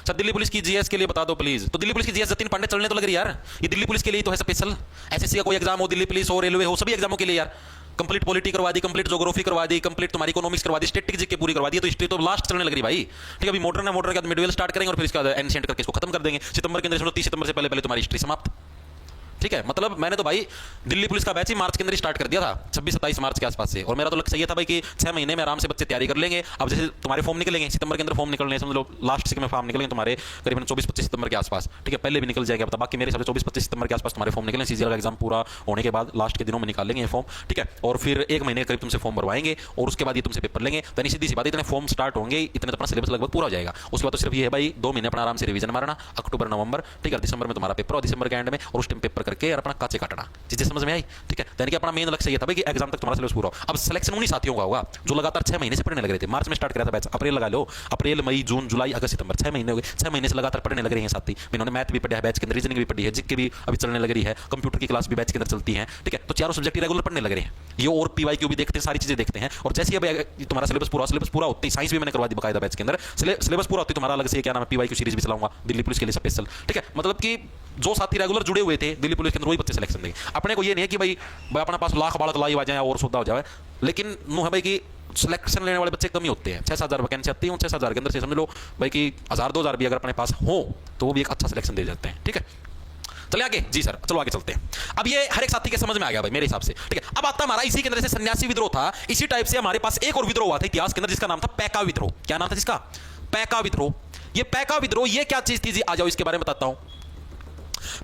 सर दिल्ली पुलिस की जीएस के लिए बता दो प्लीज। तो दिल्ली पुलिस की जीएस जतिन पांडे चलने तो लग रही यार, ये दिल्ली पुलिस के लिए तो है स्पेशल, एसएससी का कोई एग्जाम हो, दिल्ली पुलिस हो, रेलवे हो, सभी एग्जामों के लिए यार कंप्लीट पॉलिटी करवा दी, कंप्लीट ज्योग्राफी करवा दी, कंप्लीट तुम्हारी इकोनॉमिक्स करवा दी, स्टैटिस्टिक्स की पूरी करवा दी। तो हिस्ट्री तो लास्ट चलने लग रही भाई, ठीक है। अभी मॉडर्न है, मॉडर्न के बाद मिडवेल स्टार्ट करेंगे और फिर इसका एंशिएंट करके इसको खत्म कर देंगे सितंबर के अंदर, 30 सितंबर से पहले तुम्हारी हिस्ट्री समाप्त, ठीक है। मतलब मैंने तो भाई दिल्ली पुलिस का बैच ही मार्च के अंदर स्टार्ट कर दिया था, 26-27 मार्च के आसपास से, और मेरा तो लक्ष्य ये था भाई कि 6 महीने में आराम से बच्चे तैयारी कर लेंगे। अब जैसे तुम्हारे फॉर्म निकलेंगे सितंबर के अंदर, फॉर्म निकलने समझ लो लास्ट में फॉर्म निकलेंगे तुम्हारे करीबन 24-25 सितंबर के आसपास, ठीक है। पहले भी निकल जाएगा पता, बाकी मेरे हिसाब से 24-25 सितंबर के आसपास तुम्हारे फॉर्म निकलेंगे, सीजीएल का एग्जाम पूरा होने के बाद लास्ट के दिनों में निकाल लेंगे ये फॉर्म, ठीक है। और फिर 1 महीने करीब तुमसे फॉर्म भरवाएंगे और उसके बाद ये तुमसे पेपर लेंगे। तो सीधी सी बात, इतने फॉर्म स्टार्ट होंगे, इतने तो अपना सिलेबस लगभग पूरा हो जाएगा। उसके बाद तो सिर्फ ये है भाई 2 महीने अपना आराम से रिवीजन मारना, अक्टूबर नवंबर, ठीक है, दिसंबर में तुम्हारा पेपर और दिसंबर के एंड में, और उस टाइम पेपर करके और अपना काचे काटना, चीजें समझ में आई, ठीक है। यानी कि अपना मेन लक्ष्य ये था भाई कि एग्जाम तक तुम्हारा सिलेबस पूरा हो। अब सिलेक्शन उन्हीं साथियों का होगा जो लगातार 6 महीने से पढ़ने लग रहे थे। मार्च में स्टार्ट किया था बैच, अप्रैल लगा लो, अप्रैल मई जून जुलाई अगस्त सितंबर, 6 महीने हो गए, 6 महीने से लगातार पढ़ने लग रहे हैं साथी। इन्होंने मैथ भी पढ़ा है बैच के अंदर, रीजनिंग भी पढ़ी है, जीके भी अभी चलने लग रही है, कंप्यूटर की क्लास भी बैच के अंदर चलती है, ठीक है। तो चारों सब्जेक्ट रेगुलर पढ़ने लग रहे हैं ये, और पीवाईक्यू भी देखते हैं, सारी चीजें देखते हैं। और जैसे ही तुम्हारा सिलेबस पूरा होती है, साइंस भी मैंने करवा दी बकायदा बैच के अंदर, सिलेबस पूरा होती है तुम्हारा, अलग से क्या नाम है पीवाईक्यू सीरीज भी चलाऊंगा दिल्ली पुलिस के लिए स्पेशल, ठीक है। मतलब कि जो साथी रेगुलर जुड़े हुए थे दिल्ली पुलिस के अंदर वही बच्चे सिलेक्शन देंगे। अपने को ये नहीं है कि भाई अपने पास लाख बालक लाई आ जाए और सुविधा हो जाए, लेकिन नो है भाई कि सिलेक्शन लेने वाले बच्चे कम ही होते हैं। 6-7 हज़ार वैकेंसी आती है, उन 6-7 हज़ार के अंदर से समझ लो भाई कि 1000-2000 भी अगर अपने पास हो तो वो भी एक अच्छा सिलेक्शन दे जाते हैं, ठीक है। चलिए आगे जी सर, चलो आगे चलते हैं। अब ये हर एक साथी के समझ में आ गया भाई मेरे हिसाब से, ठीक है। अब आता हमारा इसी के अंदर से सन्यासी विद्रोह था, इसी टाइप से हमारे पास एक और विद्रोह हुआ था इतिहास के अंदर जिसका नाम था पैका विद्रोह। क्या नाम था जिसका? पैका विद्रोह। ये पैका विद्रोह ये क्या चीज थी जी, आ जाओ इसके बारे में बताता हूं।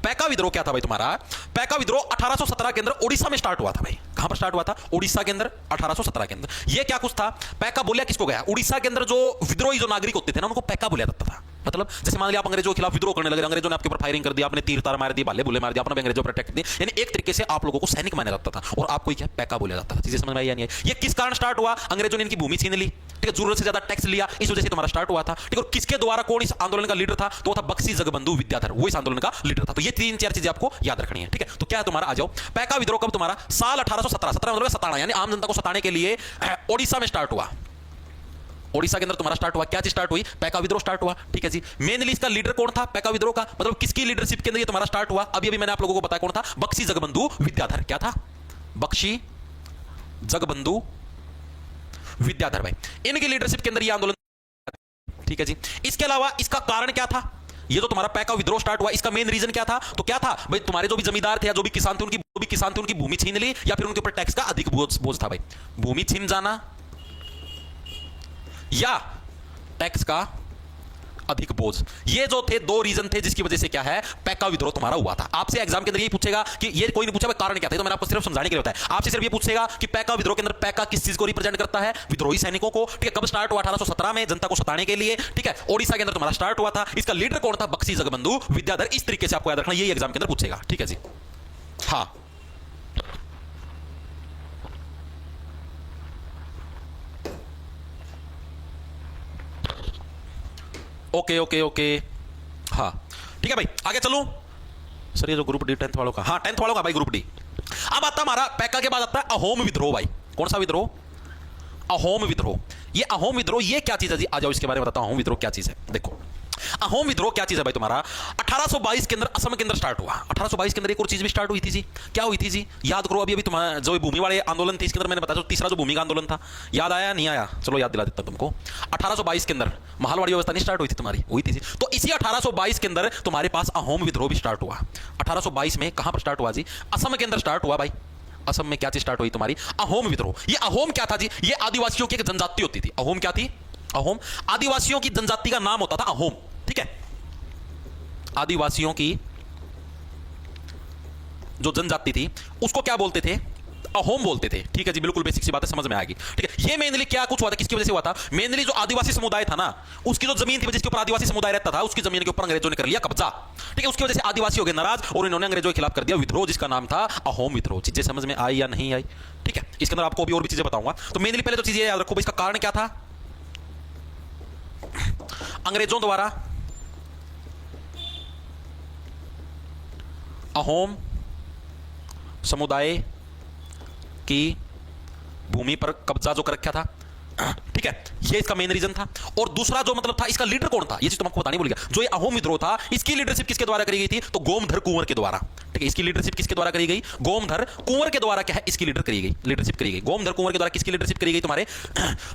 पैका विद्रोह क्या था भाई तुम्हारा? पैका विद्रोह 1817 के अंदर ओडिशा में स्टार्ट हुआ था भाई। कहां पर स्टार्ट हुआ था? ओडिशा के अंदर 1817 के अंदर। ये क्या कुछ था? पैका बोलिया किसको गया? उड़ीसा के अंदर जो विद्रोही जो नागरिक होते थे ना उनको पैका बोला जाता था। मतलब जैसे मान लिया आप अंग्रेजों के खिलाफ विद्रोह करने लगे, अंग्रेजों ने आपके ऊपर फायरिंग कर दिया, आपने तीर तार मार दिए, भाले बुले मार दिया, आपने अंग्रेजों पर अटैक कर दिया, यानी एक तरीके से आप लोगों को सैनिक माना जाता था और आपको क्या पैका बोला जाता था। चीजें समझ में आई या नहीं? ये किस कारण स्टार्ट हुआ? अंग्रेजों ने इनकी भूमि छीन ली, ठीक है, जरूरत से ज्यादा टैक्स लिया, इस वजह से तुम्हारा स्टार्ट हुआ था, ठीक है। और किसके द्वारा कौन इस आंदोलन का लीडर था? तो वो था बख्शी जगबंधु विद्याधर, वो इस आंदोलन का लीडर था। तो ये 3-4 चीजें आपको याद रखनी है, ठीक है। तो क्या है तुम्हारा, आ जाओ। पैका विद्रोह कब तुम्हारा? साल 1817, 17 मतलब सताना, यानी आम जनता को सताने के लिए ओडिशा में स्टार्ट हुआ। ओडिशा के अंदर तुम्हारा स्टार्ट हुआ। क्या चीज स्टार्ट हुई? पैका विद्रोह स्टार्ट हुआ, ठीक है जी। मेनली इसका लीडर कौन था पैका विद्रोह का? मतलब किसकी लीडरशिप के अंदर ये तुम्हारा स्टार्ट हुआ? अभी मैंने आप लोगों को बताया कौन था? बख्शी जगबंधु विद्याधर। क्या था? बख्शी जगबंधु विद्याधर भाई, इनकी लीडरशिप के अंदर ये आंदोलन, ठीक है जी। इसके अलावा इसका कारण क्या था? ये जो तुम्हारा पैका विद्रोह स्टार्ट हुआ, इसका मेन रीजन क्या था? तो क्या था भाई, तुम्हारे जो भी जमींदार थे या जो भी किसान थे उनकी भूमि छीन ली, या फिर उनके ऊपर टैक्स का अधिक बोझ था भाई। भूमि छीन जाना या टैक्स का अधिक बोझ, ये जो थे 2 रीजन थे जिसकी वजह से क्या है पैका विद्रोह तुम्हारा हुआ था। आपसे एग्जाम के अंदर ये पूछेगा कि ये कोई नहीं पूछा कारण क्या था, तो मैंने आपको सिर्फ समझाने के लिए होता है। आपसे सिर्फ ये पूछेगा कि पैका विद्रोह के अंदर पैका किस चीज को रिप्रेजेंट करता है? विद्रोही सैनिकों को, ठीक है। कब स्टार्ट हुआ? 1817 में, जनता को सताने के लिए, ठीक है। ओडिशा के अंदर तुम्हारा स्टार्ट हुआ था। इसका लीडर कौन था? बख्शी जगबंधु विद्याधर। इस तरीके से आपको याद रखना, यही एग्जाम के अंदर पूछेगा, ठीक है जी। हाँ ओके ओके ओके, हाँ ठीक है भाई, आगे चलूं। सर ये जो ग्रुप डी 10th वालों का, हाँ 10th वालों का भाई ग्रुप डी। अब आता हमारा पैका के बाद आता है अहोम विद्रोह भाई। कौन सा विद्रोह? अहोम विद्रोह। ये अहोम विद्रोह ये क्या चीज है जी? आ जाओ इसके बारे में बताता हूं। अहोम विद्रोह क्या चीज है? देखो अहोम विद्रोह क्या चीज है भाई तुम्हारा? 1822 के अंदर असम के अंदर स्टार्ट हुआ। 1822 के अंदर एक और चीज भी स्टार्ट हुई थी जी। क्या हुई थी जी? याद करो। अभी तुम्हारा जो भूमि वाले आंदोलन थे इसके अंदर मैंने बताया, तीसरा जो भूमि का आंदोलन था, याद आया नहीं आया? चलो याद दिला देता तुमको। 1822 के अंदर महालवाड़ी व्यवस्था नहीं स्टार्ट हुई थी तुम्हारी? हुई थी जी। तो इसी 1822 के अंदर तुम्हारे पास अहोम विद्रोह भी स्टार्ट हुआ। 1822 में कहां पर स्टार्ट हुआ जी? असम के अंदर स्टार्ट हुआ भाई। असम में क्या चीज स्टार्ट हुई तुम्हारी? अहोम विद्रोह। ये अहोम क्या था जी? ये आदिवासियों की एक जनजाति होती थी। अहोम क्या थी? अहोम आदिवासियों की जनजाति का नाम होता था अहोम। ठीक है, आदिवासियों की जो जनजाति थी उसको क्या बोलते थे? अहोम बोलते थे। ठीक है जी, बिल्कुल बेसिक सी बात है, समझ में आएगी। ठीक है, ये मेनली क्या कुछ हुआ था, किसकी वजह से हुआ था? मेनली जो आदिवासी समुदाय था ना, उसकी जो जमीन थी जिसके ऊपर आदिवासी समुदाय रहता था, उसकी जमीन के ऊपर अंग्रेजों ने कर लिया कब्जा। ठीक है, उसकी वजह से आदिवासी हो गए नाराज और इन्होंने अंग्रेजों के खिलाफ कर दिया विद्रोह, जिसका नाम था अहोम विद्रोह। चीजें समझ में आई या नहीं आई? ठीक है, इसके अंदर आपको अभी और भी चीजें बताऊंगा। तो मेनली पहले तो चीजें याद रखो, इसका कारण क्या था? अंग्रेजों द्वारा अहोम समुदाय की भूमि पर कब्जा जो कर रखा था। ठीक है, ये इसका मेन रीजन था। और दूसरा जो मतलब था, इसका लीडर कौन था, ये चीज तो आपको बतानी भूल गया। जो ये अहोम विद्रोह था, इसकी लीडरशिप किसके द्वारा करी गई थी? तो गोमधर कुंवर के द्वारा। ठीक है, इसकी लीडरशिप किसके द्वारा करी गई? गोमधर कुंवर के द्वारा क्या है, इसकी लीडरशिप करी गई। गोमधर कुंवर के द्वारा किसकी लीडरशिप करी गई? तुम्हारे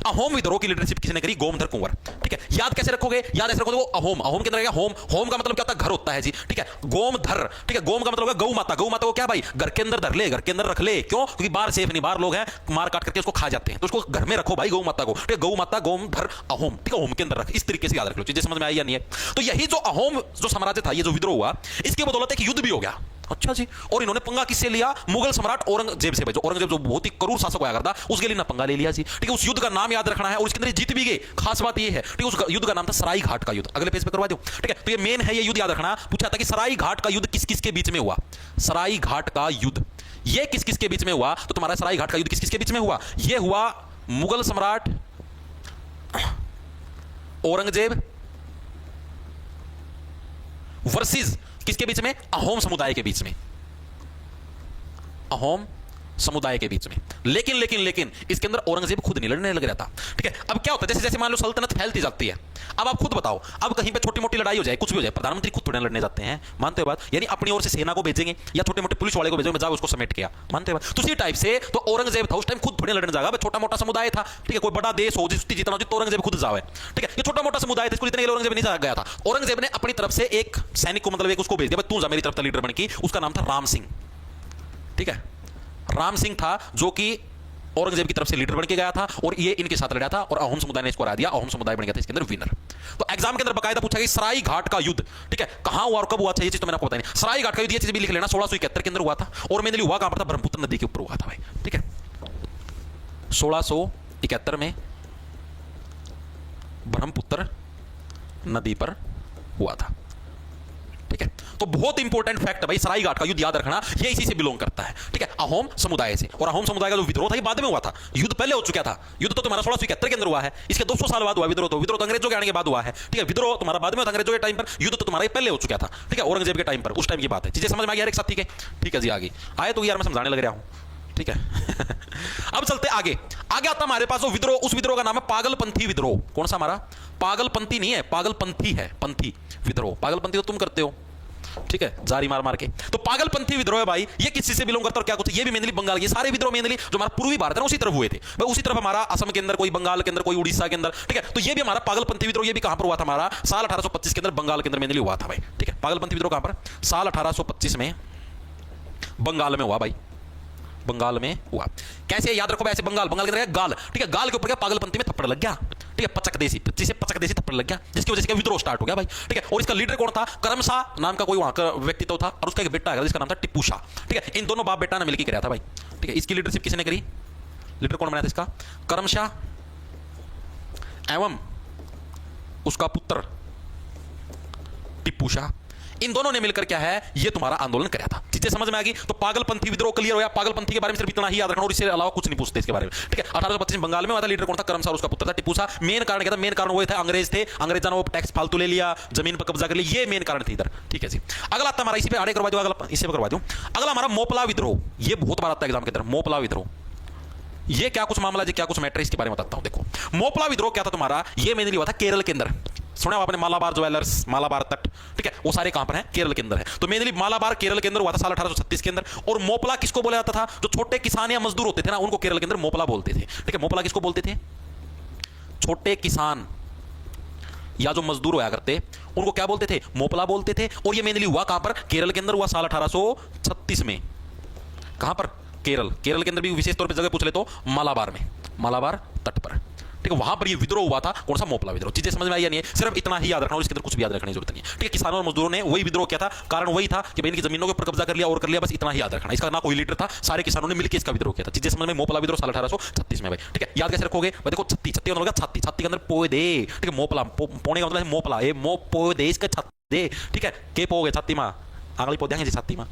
अहोम विद्रोह की लीडरशिप किसने करी? गोमधर कुंवर। ठीक है, याद कैसे रखोगे? याद ऐसे रखोगे, वो अहोम, अहोम के अंदर क्या? होम, होम का मतलब क्या होता है? घर होता है जी। ठीक है, गोमधर, ठीक है, गोम का मतलब गौ माता। गौ माता को क्या भाई? घर के अंदर धर ले, घर के अंदर रख ले। क्यों? क्योंकि बाहर सेफ नहीं, बाहर लोग हैं मार काट करके उसको खा जाते हैं, तो उसको घर में रखो भाई गौ माता को। ठीक है, गौ माता, गोमधर, अहोम। ठीक है, होम के अंदर रख, इस तरीके से याद रख लो। चीजें समझ में आई या नहीं है? तो यही जो अहोम जो साम्राज्य था, ये जो विद्रोह हुआ, इसकी बदौलत एक युद्ध भी हो गया। अच्छा जी, और इन्होंने पंगा किससे लिया? मुगल सम्राट औरंगजेब से। जो औरंगजेब जो बहुत ही क्रूर शासक हुआ करता, उसके लिए ना पंगा ले लिया जी। ठीक है, उस युद्ध का नाम याद रखना है और इसके अंदर जीत भी गए। खास बात ये है, ठीक है, उस युद्ध का नाम था सराय घाट का युद्ध। अगले पेज पे करवा दो। ठीक है, तो ये मेन है, ये युद्ध याद रखना। पूछा था कि सराय घाट का युद्ध किस किस के बीच में हुआ? सराय घाट का युद्ध ये किस किस के बीच में हुआ? तो तुम्हारा सराय घाट का युद्ध किस किस के बीच में हुआ? ये हुआ मुगल सम्राट औरंगजेब वर्सेस किसके बीच में? अहोम समुदाय के बीच में। अहोम समुदाय के बीच में। लेकिन लेकिन लेकिन इसके अंदर औरंगजेब खुद नहीं लड़ने लग रहा था। ठीक है, अब क्या होता है, जैसे जैसे मान लो सल्तनत फैलती जाती है, अब आप खुद बताओ, अब कहीं पे छोटी मोटी लड़ाई हो जाए, कुछ भी हो जाए, प्रधानमंत्री खुद थोड़े लड़ने जाते हैं? मानते हो बात? यानी अपनी ओर से सेना को भेजेंगे या छोटे मोटे पुलिस वाले को भेजेंगे, जाओ उसको समेट के आ। मानते हो बात? तो उसी टाइप से तो औरंगजेब था उस टाइम, खुद थोड़े लड़ने जाएगा। छोटा मोटा समुदाय था, ठीक है, कोई बड़ा देश हो जिसकी जीतना हो, तो औरंगजेब खुद जावे। ठीक है, ये छोटा मोटा समुदाय था, इसको जितने औरंगजेब नहीं जा गया था। औरंगजेब ने अपनी तरफ से एक सैनिक को, मतलब एक उसको भेज दिया, तू जा मेरी तरफ लीडर बन की। उसका नाम था राम सिंह। ठीक है, राम सिंह था जो कि औरंगजेब की तरफ से लीडर बन के गया था और ये इनके साथ लड़ा था और अहोम समुदाय ने इसको हरा दिया। अहोम समुदाय बन गया था इसके अंदर विनर। तो एग्जाम के अंदर बकायदा पूछा गया सराय घाट का युद्ध, ठीक है, कहां हुआ और कब हुआ था, ये चीज तो मैंने आपको बताई नहीं। सराय घाट का युद्ध ये चीज भी लिख लेना, 1671 के अंदर हुआ था और मेनली हुआ कहां पर था? ब्रह्मपुत्र नदी के ऊपर हुआ था भाई। ठीक है, 1671 में ब्रह्मपुत्र नदी पर हुआ था। ठीक है, तो बहुत इंपॉर्टेंट फैक्ट है भाई, सराय घाट का युद्ध याद रखना, ये इसी से बिलोंग करता है। ठीक है, अहोम समुदाय से। और अहोम समुदाय का जो विद्रोह था ये बाद में हुआ था, युद्ध पहले हो चुका था। युद्ध तो तुम्हारा 1671 के अंदर हुआ है, इसके 200 साल बाद हुआ विद्रोह। तो विद्रोह तो अंग्रेजों के आने के बाद हुआ है। ठीक है, विद्रोह तुम्हारा बाद में था अंग्रेजों के टाइम पर, युद्ध तो तुम्हारा पहले हो चुका था। ठीक है, औरंगजेब के टाइम पर, उस टाइम की बात है। चीजें समझ में आ गई यार एक साथ? ठीक है, ठीक है जी, आगे आए तो यार मैं समझाने लग रहा हूं। ठीक है अब चलते आगे। आगे आता हमारे पास जो विद्रोह, उस विद्रोह का नाम है पागलपंथी विद्रोह। कौन सा हमारा? पागलपंथी नहीं है, पागलपंथी है, पंथी विद्रोह। पागलपंथी तो तुम करते हो, ठीक है, जारी मार मार के। तो पागलपंथी विद्रोह है भाई, ये किस चीज से बिलोंग करता है और क्या कुछ? ये भी मेनली बंगाल, ये सारे विद्रोह मेनली जो हमारा पूर्वी भारत है उसी तरफ हुए थे भाई। उसी तरफ हमारा असम के अंदर, कोई बंगाल के अंदर, कोई उड़ीसा के अंदर। ठीक है, तो ये भी हमारा पागलपंथी विद्रोह, ये भी कहां पर हुआ था? हमारा साल 1825 के अंदर बंगाल के अंदर मेनली हुआ था भाई। ठीक है, पागलपंथी विद्रोह कहां पर? साल 1825 में बंगाल में हुआ भाई, बंगाल में हुआ। कैसे याद रखो? ऐसे बंगाल, बंगाल के अंदर गाल, ठीक है, गाल के ऊपर क्या? पागलपंथी में थप्पड़ लग गया। ठीक है, पचक देसी, जिसे पचक देसी थप्पड़ लग गया, जिसकी वजह से विद्रोह स्टार्ट हो गया भाई। ठीक है, और इसका लीडर कौन था? करमशाह नाम का कोई वहां का व्यक्तित्व था और उसका एक बेटा है जिसका नाम था टिप्पू शाह। ठीक है, इन दोनों बाप बेटा ने मिलकर कराया था भाई। ठीक है, इसकी लीडरशिप किसने करी? लीडर कौन बनाया था इसका? करमशाह एवं उसका पुत्र टिप्पू शाह। इन दोनों ने मिलकर क्या है, ये तुम्हारा आंदोलन कराया था। चीजें समझ में आ गई? तो पागलपंथी विद्रोह क्लियर हो गया। पागलपंथी के बारे में सिर्फ इतना ही याद रखना और इससे अलावा कुछ नहीं पूछते इसके बारे में। ठीक है, 1825 में बंगाल में हुआ था। लीडर कौन था? करमशाह, उसका पुत्र था टिप्पू शाह। मेन कारण क्या था? मेन कारण वो था अंग्रेज थे, अंग्रेजों ने वो टैक्स फालतू ले लिया, जमीन पर कब्जा कर लिया, ये मेन कारण थे इधर। ठीक है जी, अगला आता हमारा, इसी पे आगे करवा दो, अगला इसी पे करवा दो। अगला हमारा मोपला विद्रोह, ये बहुत बार आता है एग्जाम के अंदर। मोपला विद्रोह ये क्या कुछ मामला जी, क्या कुछ मैटर, इसके बारे में बताता हूं। देखो, मोपला विद्रोह क्या था तुम्हारा? ये मेनली हुआ था केरल के अंदर। सुना आपने मालाबार ज्वेलर्स, मालाबार तट, ठीक है, वो सारे कहां पर हैं? केरल के अंदर है। तो मेनली मालाबार केरल के अंदर हुआ था साल 1836 के अंदर। और मोपला किसको बोला जाता था? जो छोटे किसान या मजदूर होते थे ना, उनको केरल के अंदर मोपला बोलते थे। ठीक है, मोपला किसको बोलते थे? छोटे किसान या जो मजदूर होया करते उनको क्या बोलते थे? मोपला बोलते थे। और ये मेनली हुआ कहां पर? केरल के अंदर हुआ साल 1836 में। कहां पर? केरल, केरल के अंदर भी विशेष तौर पर जगह पूछ ले तो मालाबार में, मालाबार तट पर, ठीक है, वहां पर ये विद्रोह हुआ था। कौन सा? मोपला विद्रोह। चीजें समझ में आई या नहीं है? सिर्फ इतना ही याद रखना और इसके अंदर कुछ भी याद रखने की जरूरत नहीं है, ठीक है। किसानों और मजदूरों ने वही विद्रोह किया था, कारण वही था कि भाई इनकी जमीनों के ऊपर कब्जा कर लिया और कर लिया, बस इतना ही याद रखना। इसका ना कोई लीडर था, सारे किसानों ने मिलकर इसका विद्रोह किया था। चीजें समझ में? मोपला विद्रोह साल 1836 में भाई, ठीक है। याद कैसे रखोगे भाई? देखो छत्ती, छत्ती मतलब छाती, छाती के अंदर पोए दे, ठीक है। मोपला पोने का मतलब है मोपला, ये मो पोए दे, इसका छत्ती दे, ठीक है। के पोगे छत्ती मां आंगली पोदेंगे जी छत्ती मां,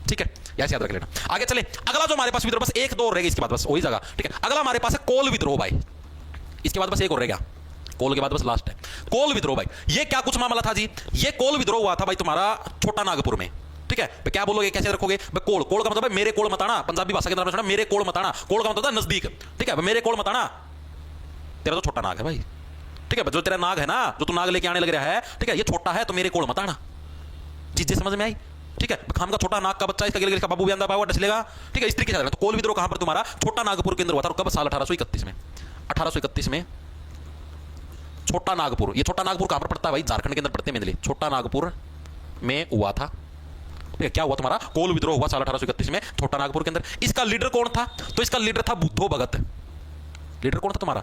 ठीक है। ऐसे याद रख लेना। आगे चले, अगला जो हमारे पास विद्रोह, बस एक दो रहेगा इसके बाद, बस वही जगह, ठीक है। अगला हमारे पास है कोल विद्रोह भाई, इसके बाद बस एक और रह गया, कोल के बाद बस लास्ट है कोल विद्रोह भाई। ये क्या कुछ मामला था जी? ये कोल विद्रोह हुआ था भाई तुम्हारा छोटा नागपुर में, ठीक है। क्या बोलोगे, कैसे रखोगे? कोल, कोल का मतलब है मेरे कोल मताना, पंजाबी भाषा के अंदर सुना मेरे कोल मताना। कोल का मतलब है नजदीक, ठीक है। मेरे कोल मताना, तेरा तो छोटा नाग है भाई, ठीक है। जो तेरा नाग है ना, जो तू नाग लेके आने लग रहा है, ठीक है, ये छोटा है तो मेरे कोल मताना। चीजें समझ में आई? ठीक है। खाम का छोटा नाग का बच्चा इसका गिल का बाबू भी अंदर पावा डसलेगा, ठीक है। इस तरीके से तो कोल विद्रोह कहां पर तुम्हारा छोटा नागपुर के अंदर हुआ था, कब? साल 1831 में। 1831 में छोटा नागपुर, ये छोटा नागपुर कहां पर पड़ता है भाई? झारखंड के अंदर पड़ते हैं मेनली। छोटा नागपुर में हुआ था, ठीक है। क्या हुआ तुम्हारा? कोल विद्रोह हुआ साल 1831 में छोटा नागपुर के अंदर। इसका लीडर कौन था? तो इसका लीडर था बुद्धो भगत। लीडर कौन था तुम्हारा?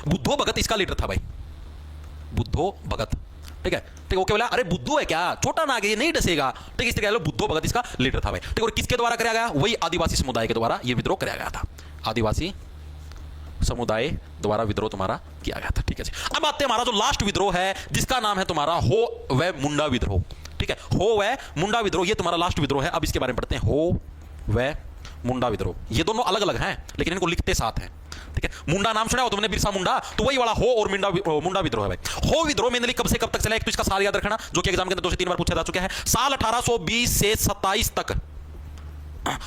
बुद्धो भगत इसका लीडर था भाई, बुद्धो भगत, ठीक है। ठीक, ओके बोला, अरे बुद्धू है क्या, छोटा नाग है ये नहीं डसेगा, ठीक है। इस तरह बुद्धो भगत इसका लीडर था भाई, ठीक है। और किसके द्वारा कराया गया? वही आदिवासी समुदाय के द्वारा ये विद्रोह कराया गया था, आदिवासी समुदाय द्वारा विद्रोह तुम्हारा किया गया था, ठीक है जी। अब आते हैं हमारा जो लास्ट विद्रोह है, जिसका नाम है तुम्हारा हो व मुंडा विद्रोह, ठीक है। हो व मुंडा विद्रोह, ये तुम्हारा लास्ट विद्रोह है। अब इसके बारे में पढ़ते हैं, हो व मुंडा विद्रोह। ये दोनों अलग अलग हैं लेकिन इनको लिखते साथ हैं, ठीक है। मुंडा नाम सुना हो तुमने, बिरसा मुंडा, तो वही वाला हो और मुंडा विद्रोह है भाई। हो विद्रोह में कब से कब तक चला? एक तो इसका साल याद रखना, जो कि एग्जाम के अंदर 2 से 3 बार पूछा जा चुका है। साल 1820 से 27 तक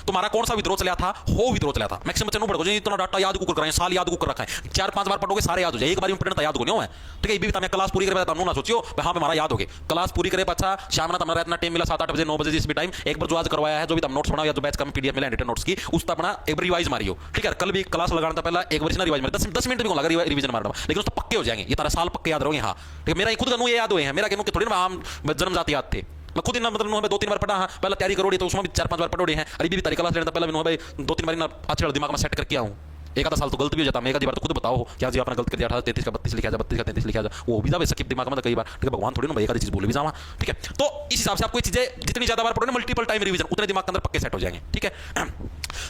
तुम्हारा कौन सा विद्रोह चला था? हो विद्रोह चला था। मैक्सिमम बच्चे पढ़ो, इतना डाटा याद को कराएं, साल याद को कर रखा है, 4-5 बार पढ़ोगे सारे याद हो जाए, एक बार में पढ़ना याद हो नहीं है, ठीक है। ये भी मैं क्लास पूरी करे ना सोचियो हाँ हमारा याद हो गए, क्लास पूरी करे अच्छा शाम ना तुम्हारा इतना टाइम मिला 7-8 बजे 9 बजे जिस भी टाइम, एक बार जो आज करवाया है, जो भी तुम नोट्स बनाओ या जो बैच का पीडीएफ मिला रिटर्न नोट्स की, उसका अपना एक बार रिवाइज मारियो, ठीक है। कल भी क्लास लगाना था पहला एक बार ना रिवाइज मारियो, 10 मिनट भी लगा रिवीजन मारना, लेकिन उसको पक्के हो जाएंगे, ये तारा साल पक्के याद रहोगे। हाँ ठीक है, मेरा खुद का याद हुए हैं, मेरा कहूँ थोड़ी ना हम जन्म जाति याद थे, मैं खुद इन मतलब 2-3 बार पढ़ा, हाँ पहले तैयारी करोड़ी तो उसमें भी 4-5 बार पढ़ोड़े हैं, अरे भी तारीख क्लास लेना पहले भी भाई 2-3 बार ना अच्छे दिमाग में सेट करके आऊँ, एक आधा साल तो गलत भी हो जाता है, एक आधी बार तो खुद बताओ क्या जी आपने गलत कर दिया, 33 का 32 लिखा जा, 32 का 33 लिखा जा, वो भी जाए सकिप दिमाग में कई बार, ठीक है। भगवान थोड़ी ना भाई एक आधी चीज बोल भी जावा, ठीक है। तो इस हिसाब से आपको चीजें जितनी ज्यादा बार पढ़ोगे मल्टीपल टाइम रिवीजन उतने दिमाग के अंदर पक्के सेट हो जाएंगे, ठीक है।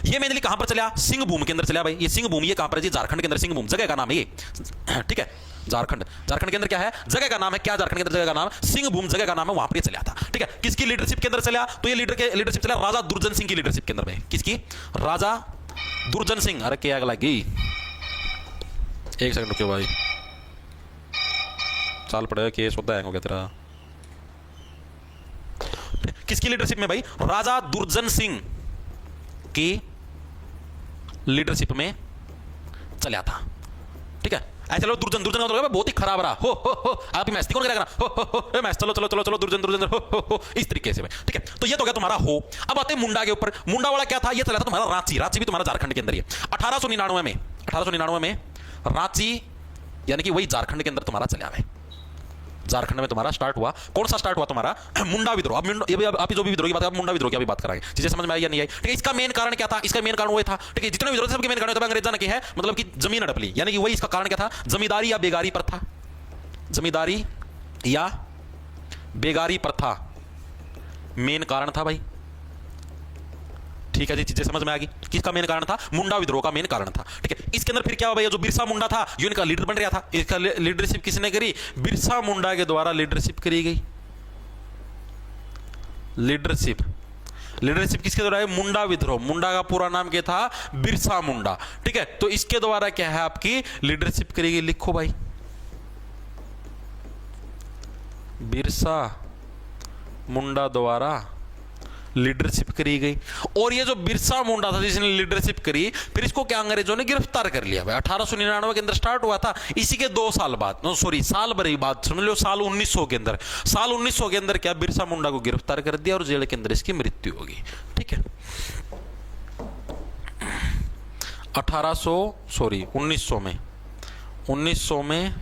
ये मेनली कहां पर चला? सिंहभूम के अंदर चला भाई। ये सिंहभूम ये कहां पर है? झारखंड के अंदर सिंहभूम जगह का नाम है ये, ठीक है। झारखंड, झारखंड के अंदर क्या है? जगह का नाम है। क्या झारखंड के अंदर जगह का नाम? सिंहभूम जगह का नाम है, वहां पर ये चला था, ठीक है। किसकी लीडरशिप के अंदर चला? तो ये लीडरशिप चला राजा दुर्जन सिंह की लीडरशिप के अंदर में। किसकी? राजा दुर्जन सिंह। अरे क्या लगी, एक सेकंड रुकियो भाई, चाल पड़ेगा केस होता है हो गया तेरा। किसकी लीडरशिप में भाई? राजा दुर्जन सिंह की लीडरशिप में चला था, ठीक है। ऐसे लो दुर्जन दुर्जन का बहुत ही खराब रहा, हो आप मैच कौन करेगा, हो मैच, चलो चलो चलो चलो दुर्जन दुर्जन हो इस तरीके से, ठीक है। तो ये तो गया तुम्हारा हो। अब आते हैं मुंडा के ऊपर। मुंडा वाला क्या था? ये चला था तुम्हारा रांची। रांची भी तुम्हारा झारखंड के अंदर ही है। 1899 में रांची यानी कि वही झारखंड के अंदर तुम्हारा चला है, झारखंड में तुम्हारा स्टार्ट हुआ। कौन सा स्टार्ट हुआ तुम्हारा? मुंडा विद्रोह। अब आप जो भी विद्रोह की बात, मुंडा विद्रोह की भी बात कराएंगे, चीजें समझ में आई या नहीं आई, ठीक है। इसका मेन कारण क्या था? इसका मेन कारण वो था, ठीक है, जितने विद्रोह सबके मेन कारण अंग्रेजों ने किया है, मतलब कि जमीन हड़प ली, यानी कि वही इसका कारण क्या था? जमींदारी या बेगारी प्रथा, जमींदारी या बेगारी प्रथा मेन कारण था भाई, ठीक है जी। चीजें समझ में आ गई। किसका मेन कारण था? मुंडा विद्रोह का मेन कारण था, ठीक है। इसके अंदर फिर क्या हुआ भाई? जो बिरसा मुंडा था ये इनका लीडर बन रहा था। इसका लीडरशिप किसने करी? बिरसा मुंडा के द्वारा लीडरशिप करी गई। लीडरशिप किसके द्वारा है? मुंडा विद्रोह। मुंडा का पूरा नाम क्या था? बिरसा मुंडा, ठीक है। तो इसके द्वारा क्या है आपकी लीडरशिप करी गई? लिखो भाई, बिरसा मुंडा द्वारा लीडरशिप करी गई। और ये जो बिरसा मुंडा था जिसने लीडरशिप करी, फिर इसको क्या अंग्रेजों ने गिरफ्तार कर लिया भाई। 1899 के अंदर स्टार्ट हुआ था, इसी के 2 साल बाद, साल भर ही बाद, समझ लो साल 1900 के अंदर, साल 1900 के अंदर क्या बिरसा मुंडा को गिरफ्तार कर दिया और जेल के अंदर इसकी मृत्यु होगी, ठीक है। 1900 में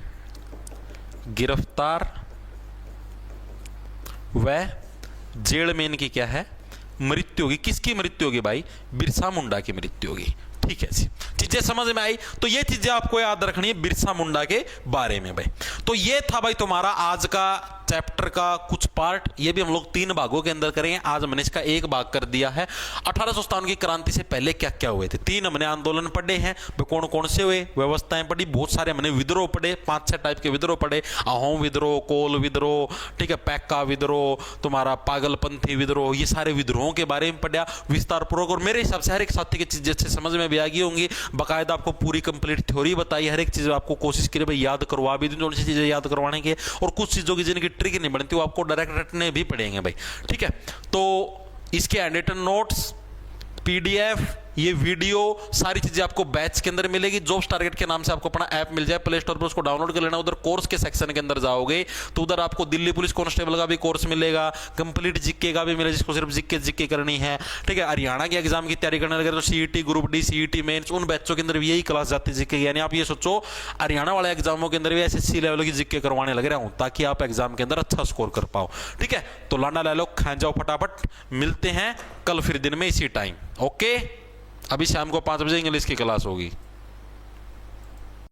गिरफ्तार व जेल में इनकी क्या है? मृत्यु होगी। किसकी मृत्यु होगी भाई? बिरसा मुंडा की मृत्यु होगी। ठीक है जी, चीजें समझ में आई? तो ये चीजें आपको याद रखनी है बिरसा मुंडा के बारे में भाई। तो ये था भाई तुम्हारा आज का चैप्टर का कुछ पार्ट। ये भी हम लोग 3 भागों के अंदर करेंगे। आज हमने इसका एक भाग कर दिया है। 1857 की क्रांति से पहले क्या क्या हुए थे। 3 हमने आंदोलन पढ़े हैं, कौन कौन से हुए, व्यवस्थाएं पढ़ी, बहुत सारे हमने विद्रोह पढ़े, 5-6 टाइप के विद्रोह पढ़े। अहोम विद्रोह, कोल विद्रोह, ठीक है, पैक्का विद्रोह, तुम्हारा पागलपंथी विद्रोह, ये सारे विद्रोहों के बारे में पढ़ा विस्तार पूर्वक। और मेरे हिसाब से हर एक साथी की चीज जैसे समझ में भी आ गई होंगी। बाकायदा आपको पूरी कंप्लीट थ्योरी बताई, हर एक चीज आपको कोशिश करिए भाई याद करवा भी दूं, जो चीजें याद करवाने की। और कुछ चीजों की जिनकी ट्रिक नहीं बनती वो आपको डायरेक्ट रटने भी पड़ेंगे भाई। ठीक है, तो इसके हैंडरिटन नोट्स, पीडीएफ, ये वीडियो, सारी चीजें आपको बैच के अंदर मिलेगी। जॉब्स टारगेट के नाम से आपको अपना ऐप मिल जाए, प्ले स्टोर पर उसको डाउनलोड कर लेना। उधर कोर्स के सेक्शन के अंदर जाओगे तो उधर आपको दिल्ली पुलिस कांस्टेबल का भी कोर्स मिलेगा, कंप्लीट जीके का भी मिलेगा, जिसको सिर्फ जीके करनी है। ठीक है, हरियाणा के एग्जाम की तैयारी करने लगे तो CET, group D, CET mains, उन बैचों के अंदर भी यही क्लास जाती है जीके। यानी आप ये सोचो हरियाणा वाले एग्जामों के अंदर भी एसएससी लेवल की जीके करवाने लग रहा हूं, ताकि आप एग्जाम के अंदर अच्छा स्कोर कर पाओ। ठीक है, तो लाना ले लो, खा जाओ फटाफट। मिलते हैं कल फिर दिन में इसी टाइम। ओके, अभी शाम को 5 बजे इंग्लिश की क्लास होगी।